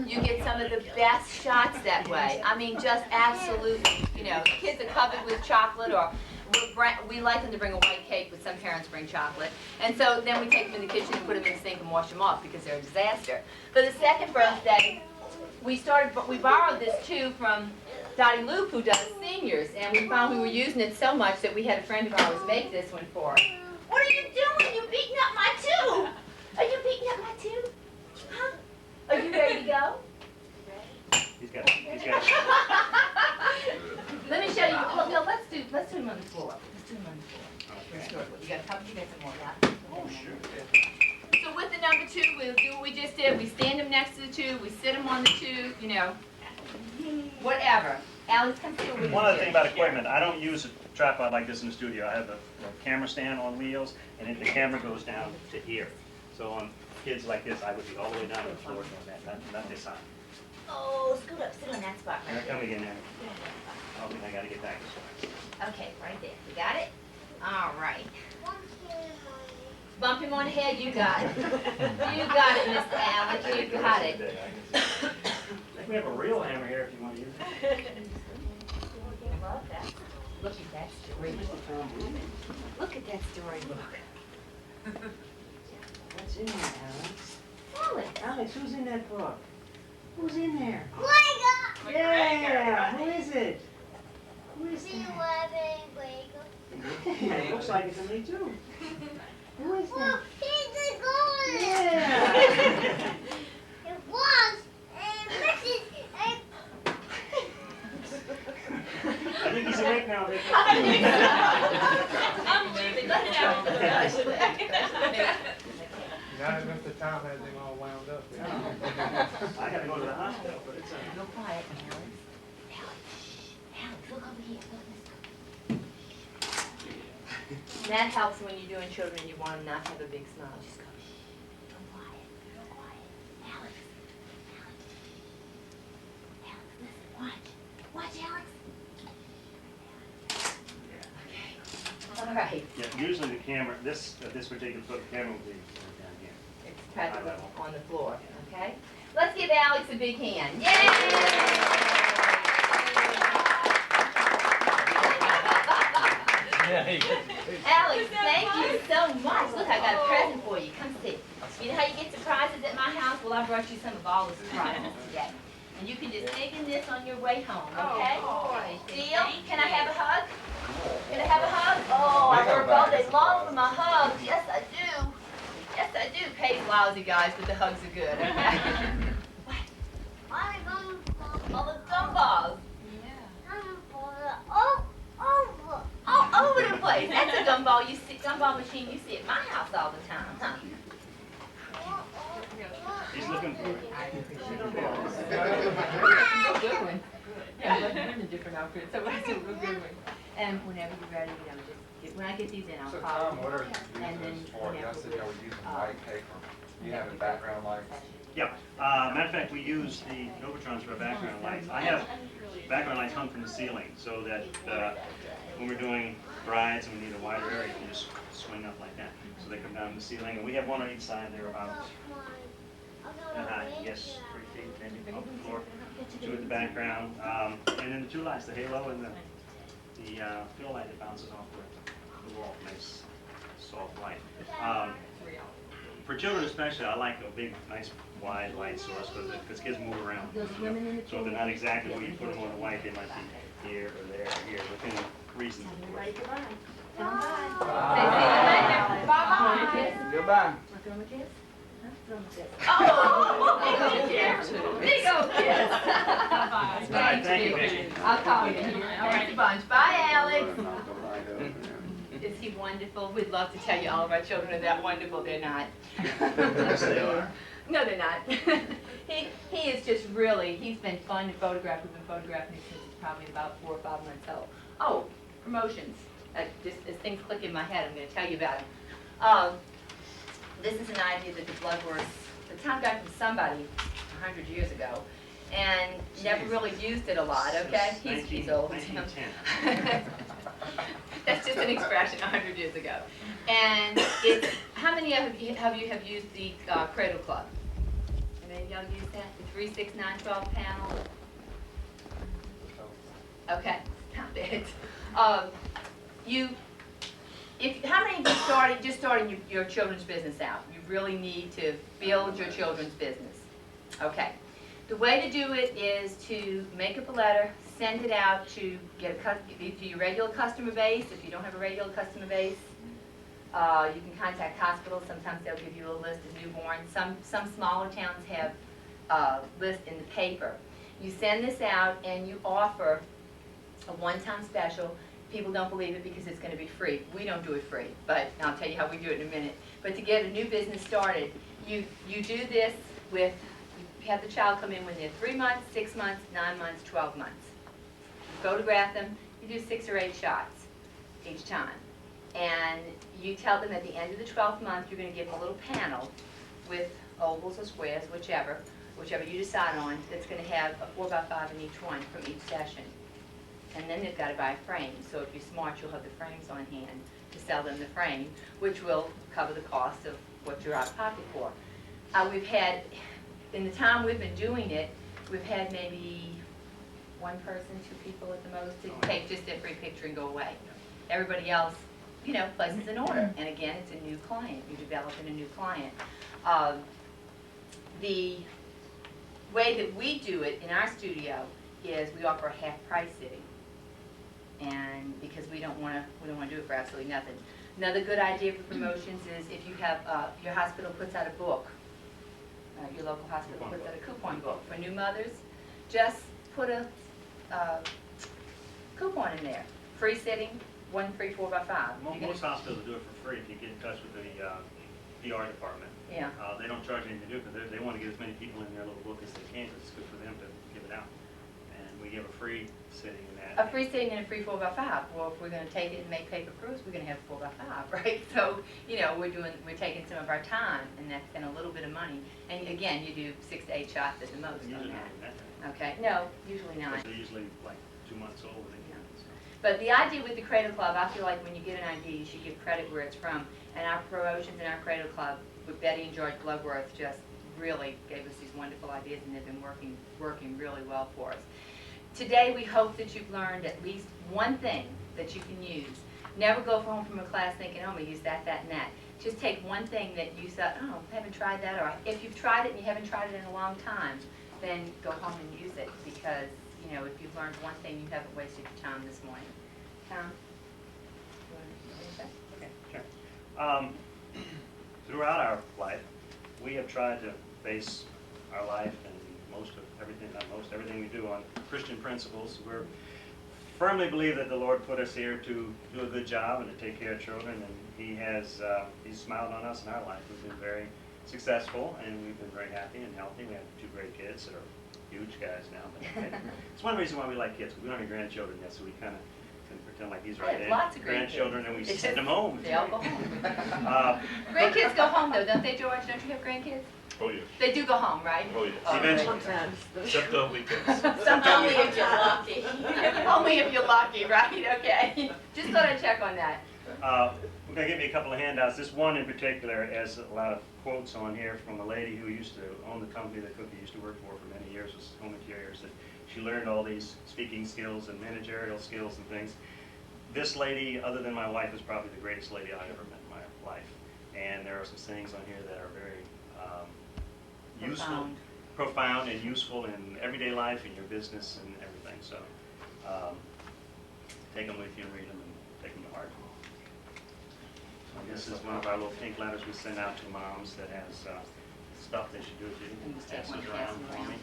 You get some of the best shots that way. I mean, just absolutely, you know, kids are covered with chocolate, or we like them to bring a white cake, but some parents bring chocolate. And so then we take them in the kitchen and put them in the sink and wash them off, because they're a disaster. For the second birthday, we borrowed this too from Dottie Loop, who does seniors, and we found we were using it so much that we had a friend of ours make this one for us. What are you doing? You're beating up my tube. Are you beating up my tube? Huh? Are you ready to go? He's got it. Let me show you. Well, no, let's do them on the floor. Let's do them on the floor. You got some more, yeah? Oh, sure. So with the number 2, we'll do what we just did. We stand them next to the tube. We sit them on the tube, you know. Whatever. Alex, come see what we One other do. thing about equipment, I don't use a tripod like this in the studio. I have a camera stand on wheels, and the camera goes down to here. So on kids like this, I would be all the way down to the floor doing that, not this side. Oh, scoot up. Sit on that spot They're right there. coming in there. I think I gotta get back this way. Okay, right there. You got it? All right. Bump him on the head, you got it. You got it, Mr. Alex, you got it. I think we have a real hammer here if you want to use it. Love that. Look at that storybook. Look at that storybook. What's in there, Alex? Alex. Alex, who's in that book? Who's in there? McGregor. Yeah, who is it? Who is that? It looks like it's a me too. Who is that? Yeah. I think he's awake now, Vicky. I'm leaving. Let it out. Not enough the time has him all wound up. I gotta go to the hospital, but it's Go quiet, Alex. Alex, look over here. Look. That helps when you're doing children, you want them not to have a big smile. Just go, shh. Go quiet. Go quiet. Alex. Alex, listen. Watch. Watch, Alex. Okay. All right. Yeah, usually the camera, this particular foot camera will be down here. It's practically on the floor, okay? Let's give Alex a big hand. Yay! Alex, thank you so much. Look, I got a present for you. Come sit. You know how you get surprises at my house? Well, I brought you some of all the surprises today. And you can just dig in this on your way home, okay? Deal? Can I have a hug? Can I have a hug? Oh, I work all day long for my hugs. Yes, I do. Yes, I do. Pays lousy, guys, but the hugs are good, okay? All the gumballs. All over the place. That's a gumball machine you see at my house all the time, huh? He's looking for it. Good one. Yeah, I'm in a different outfit, so it's a real good one. And whenever you're ready, when I get these in, I'll So call Tom, you. what are you And using then this for? Y'all said y'all were using white paper. You have a background light? Yeah, matter of fact, we use the Novatrons for background lights. I have background lights hung from the ceiling so that when we're doing brides and we need a wider area, you can just swing up like that. So they come down the ceiling, and we have one on each side. They're about, I guess, 3 feet maybe off the floor. Two at the background, and then the two lights, the halo and the fill light that bounces off the wall. Nice, soft light. For children especially, I like a big, nice, wide light source because kids move around. Those women in the So if they're not exactly where you put them on the white, they might be here or there or here, within reason. Ready to ride. Bye. Bye. Bye. Goodbye. Want to throw him a kiss? Huh? Throw him a kiss. Oh, Big old kiss. Bye-bye. All right, thank you, Vicky. I'll call you. Thanks a bunch. Bye, Alex. Is he wonderful? We'd love to tell you all of our children are that wonderful. They're not. Yes, they are. No, they're not. He is just really, he's been fun to photograph. We've been photographing him since he's probably about 4 or 5 months old. Oh, promotions. Just as things click in my head, I'm going to tell you about them. This is an idea that the Bloodworths, the town got from somebody 100 years ago, and never really used it a lot, okay? He's old. 1910. That's just an expression 100 years ago. And it's, how many of you have used the Cradle Club? Have any of y'all used that? The 3, 6, 9, 12 panel? Okay, stop it. How many of you just starting your children's business out? You really need to build your children's business. Okay. The way to do it is to make up a letter, send it out to get to your regular customer base. If you don't have a regular customer base, you can contact hospitals. Sometimes they'll give you a list of newborns. Some smaller towns have a list in the paper. You send this out and you offer a one-time special. People don't believe it because it's going to be free. We don't do it free, but I'll tell you how we do it in a minute. But to get a new business started, you do this with, you have the child come in when they're 3 months, 6 months, 9 months, 12 months. You photograph them, you do 6 or 8 shots each time. And you tell them at the end of the 12th month, you're going to give them a little panel with ovals or squares, whichever you decide on, that's going to have a 4x5 in each one from each session. and then they've got to buy a frame. So if you're smart, you'll have the frames on hand to sell them the frame, which will cover the cost of what you're out of pocket for. We've had, in the time we've been doing it, we've had maybe one person, two people at the most, to take just a free picture and go away. Everybody else, you know, places an order. And again, it's a new client. You're developing a new client. The way that we do it in our studio is we offer a half price sitting. And because we don't want to do it for absolutely nothing. Another good idea for promotions is if you have, your hospital puts out a book, your local hospital puts out a coupon book for new mothers, just put a coupon in there. Free sitting, 1 free 4x5. Most hospitals do it for free if you get in touch with the PR department. Yeah. They don't charge anything to do because they want to get as many people in their little book as they can because it's good for them to give it out. And we give a free sitting in that. A free sitting and a free 4x5. Well, if we're going to take it and make paper proofs, we're going to have 4x5, right? So, you know, we're taking some of our time and that's been a little bit of money. And again, you do 6 to 8 shots at the most on Usually that. not that. Okay, no, usually not. Because they're usually like 2 months old when they get it. So. But the idea with the Cradle Club, I feel like when you get an idea, you should give credit where it's from. And our promotions in our Cradle Club with Betty and George Bloodworth just really gave us these wonderful ideas, and they've been working really well for us. Today, we hope that you've learned at least one thing that you can use. Never go home from a class thinking, oh, I'm going to use that, and that. Just take one thing that you thought, oh, I haven't tried that, or if you've tried it and you haven't tried it in a long time, then go home and use it, because, you know, if you've learned one thing, you haven't wasted your time this morning. Tom? You want to say anything? Okay, sure. Throughout our life, we have tried to base our life and everything we do on Christian principles. We firmly believe that the Lord put us here to do a good job and to take care of children, and He has He's smiled on us in our life. We've been very successful, and we've been very happy and healthy. We have 2 great kids that are huge guys now. But okay. It's one reason why we like kids. We don't have any grandchildren yet, so we kind of can pretend like these I right have there. lots of grandchildren, and we It's send just- them home. They all go home. Grandkids Grandkids go home though, don't they, George? Don't you have grandkids? Oh, yes. They do go home, right? Oh, yes. Oh, Eventually. Except on weekends. Only if you're lucky. Only if you're lucky, right? Okay. Just thought I'd check on that. We're going to give you a couple of handouts. This one in particular has a lot of quotes on here from a lady who used to own the company that Cookie used to work for many years, was Home Interiors, that she learned all these speaking skills and managerial skills and things. This lady, other than my wife, is probably the greatest lady I've ever met in my life. And there are some sayings on here that are very useful, profound and useful in everyday life, in your business and everything. So take them with you and read them and take them to heart. This is one of our little pink letters we send out to moms that has stuff they should do if you And just take pass one, it pass around them for around. me.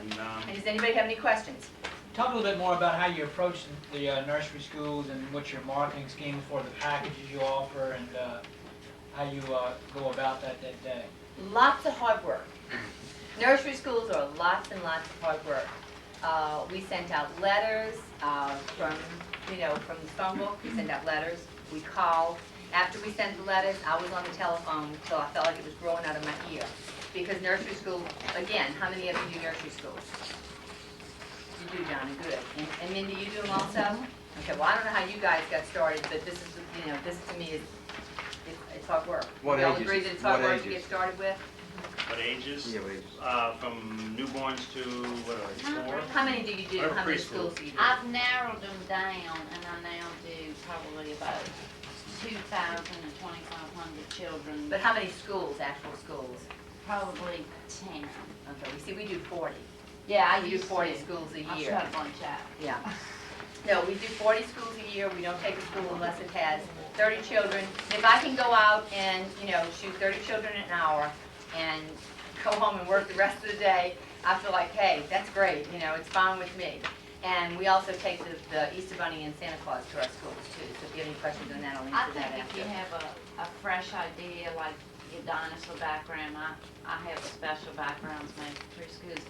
And And does anybody have any questions? Talk a little bit more about how you approach the nursery schools and what your marketing scheme is for the packages you offer and how you go about that day. Lots of hard work. Nursery schools are lots and lots of hard work. We sent out letters from the phone book. We sent out letters. We called. After we sent the letters, I was on the telephone until I felt like it was growing out of my ear. Because nursery school, again, how many of you do nursery schools? You do, Johnny, good. And Mindy, you do them also? Okay, well, I don't know how you guys got started, but this is, this to me is, it's hard work. What We all ages? agree that it's hard What work to ages? get started with? what ages? Yeah, what ages? From newborns to, what are they, 4? How many do you do? Whatever How many preschool. schools do you do? I've narrowed them down, and I now do probably about 2,000 to 2,500 children, But how many schools, actual schools? probably 10. Okay, we see, we do 40. Yeah, I We do used 40 to. schools a I year. shut a bunch out. Yeah. No, we do 40 schools a year. We don't take a school unless it has 30 children. If I can go out and, shoot 30 children an hour and go home and work the rest of the day, I feel like, hey, that's great. It's fine with me. And we also take the Easter Bunny and Santa Claus to our schools too. So if you have any questions on that, I'll I answer that think if you after. have a fresh idea, like your dinosaur background, I have a special backgrounds maybe through schools.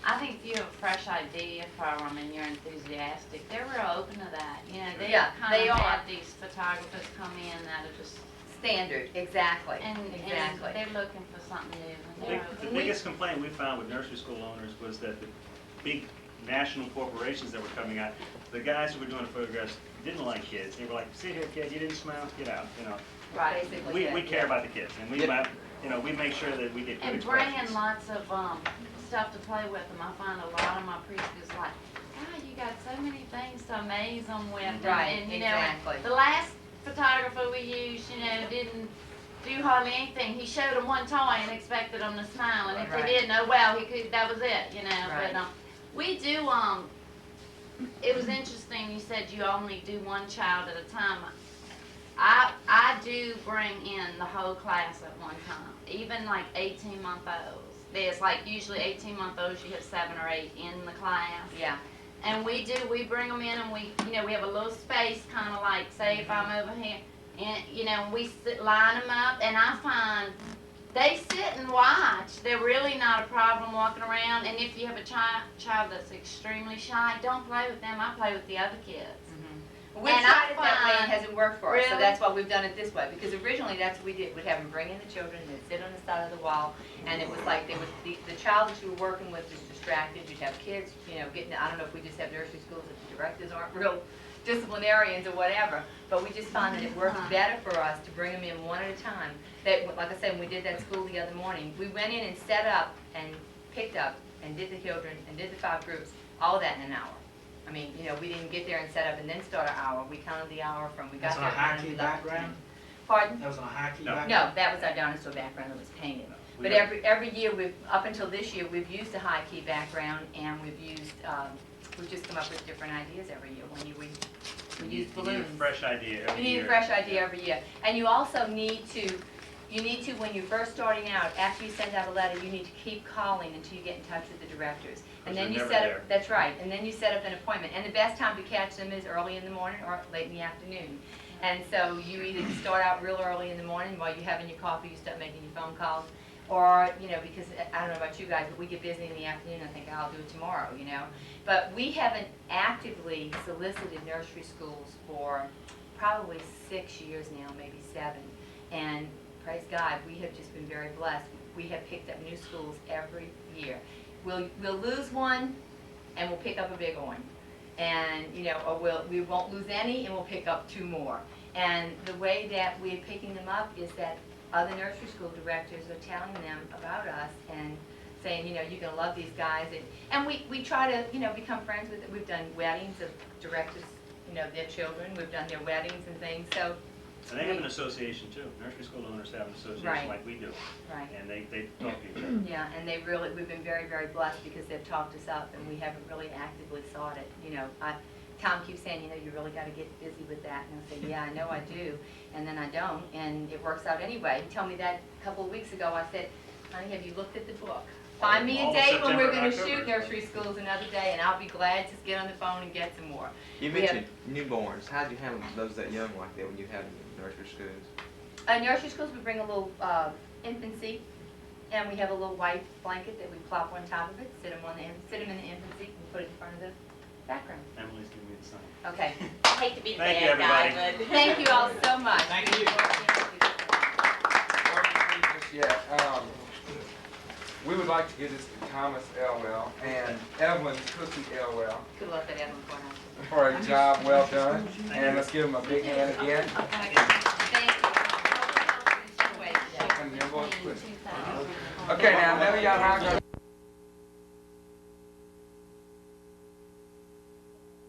I think if you have a fresh idea for them and you're enthusiastic, they're real open to that. They Yeah, kind they of are. have these photographers come in that are just, Standard, exactly. and Exactly. they're looking for something new. And The they're open. biggest complaint we found with nursery school owners was that the big national corporations that were coming out, the guys who were doing the photographs didn't like kids. They were like, sit here, kid, you didn't smile, get out, you know. Right. Basically, We yeah. care about the kids, and we, you know, we make sure that we get good And expressions. bringing lots of stuff to play with them. I find a lot of my preschools like, God, you got so many things to amaze them with. Right, And you know, exactly. the last photographer we used, you know, didn't do hardly anything. He showed them one toy and expected them to smile, and if Right. they didn't, oh well, he could. That was it, you know. Right. But we do. It was interesting. You said you only do one child at a time. I do bring in the whole class at one time, even like 18-month-olds. There's like usually 18-month-olds, you have 7 or 8 in the class. Yeah. And we bring them in and we have a little space, kind of like, say if I'm over here, and, you know, we line them up, and I find they sit and watch. They're really not a problem walking around, and if you have a child that's extremely shy, don't play with them, I play with the other kids. We And tried I it that way, it find- hasn't worked for us, so Really? that's why we've done it this way, because originally that's what we did, we'd have them bring in the children, they'd sit on the side of the wall, and it was like, they was, the child that you were working with was distracted, you'd have kids, you know, getting, I don't know if we just have nursery schools that the directors aren't real disciplinarians or whatever, but we just found that it works better for us to bring them in one at a time. That, like I said, when we did that school the other morning, we went in and set up and picked up and did the children and did the 5 groups, all of that in an hour. I mean, you know, we didn't get there and set up and then start our hour. We counted the hour from we got That's on there. a high and key we left at background? 10. Pardon? That was on a high key No. background? No, that was our dinosaur background that was painted. We But got- every year, up until this year, we've used a high key background and we've just come up with different ideas every year. When we You use need balloons. a fresh idea every You year. need a fresh idea every year. And you also need to, when you're first starting out, after you send out a letter, you need to keep calling until you get in touch with the directors. And 'Cause then you they're set never up, that's right, and then you set up an appointment. And the best time to catch them is early in the morning or late in the afternoon. And so you either start out real early in the morning while you're having your coffee, you start making your phone calls. Or, you know, because I don't know about you guys, but we get busy in the afternoon, I think I'll do it tomorrow, you know. But we haven't actively solicited nursery schools for probably 6 years now, maybe 7. And praise God, we have just been very blessed. We have picked up new schools every year. We'll lose one and we'll pick up a bigger one. And, you know, or we won't lose any and we'll pick up 2 more. And the way that we're picking them up is that other nursery school directors are telling them about us and saying, you know, you're gonna love these guys. And we try to, you know, become friends with it. We've done weddings of directors, you know, their children. We've done their weddings and things, so. And they have an association too. Nursery school owners have an association Right. like we do. Right. And they talk to each other. Yeah, and we've been very, very blessed because they've talked us up and we haven't really actively sought it. You know, Tom keeps saying, you know, you really gotta get busy with that. And I say, yeah, I know I do. And then I don't, and it works out anyway. He told me that a couple of weeks ago. I said, honey, have you looked at the book? Find me a All of date when we're September, gonna shoot October. nursery schools another day and I'll be glad to get on the phone and get some more. You We have- mentioned newborns. How do you handle those that young like that when you have them in nursery schools? Nursery schools, we bring a little infant seat, and we have a little white blanket that we plop on top of it, sit them in the infant seat, and put it in front of the background. Emily's giving me the sign. Okay. I hate to be the Thank you, bad guy, everybody. but. Thank you all so much. Thank you. Yeah, we would like to give this to Thomas Elwell and Evelyn Cookie Elwell Good luck at Evan Courthouse. for a job well done. And let's give them a big hand again. Thank you. And then we'll quit. Okay, now, none of y'all are gonna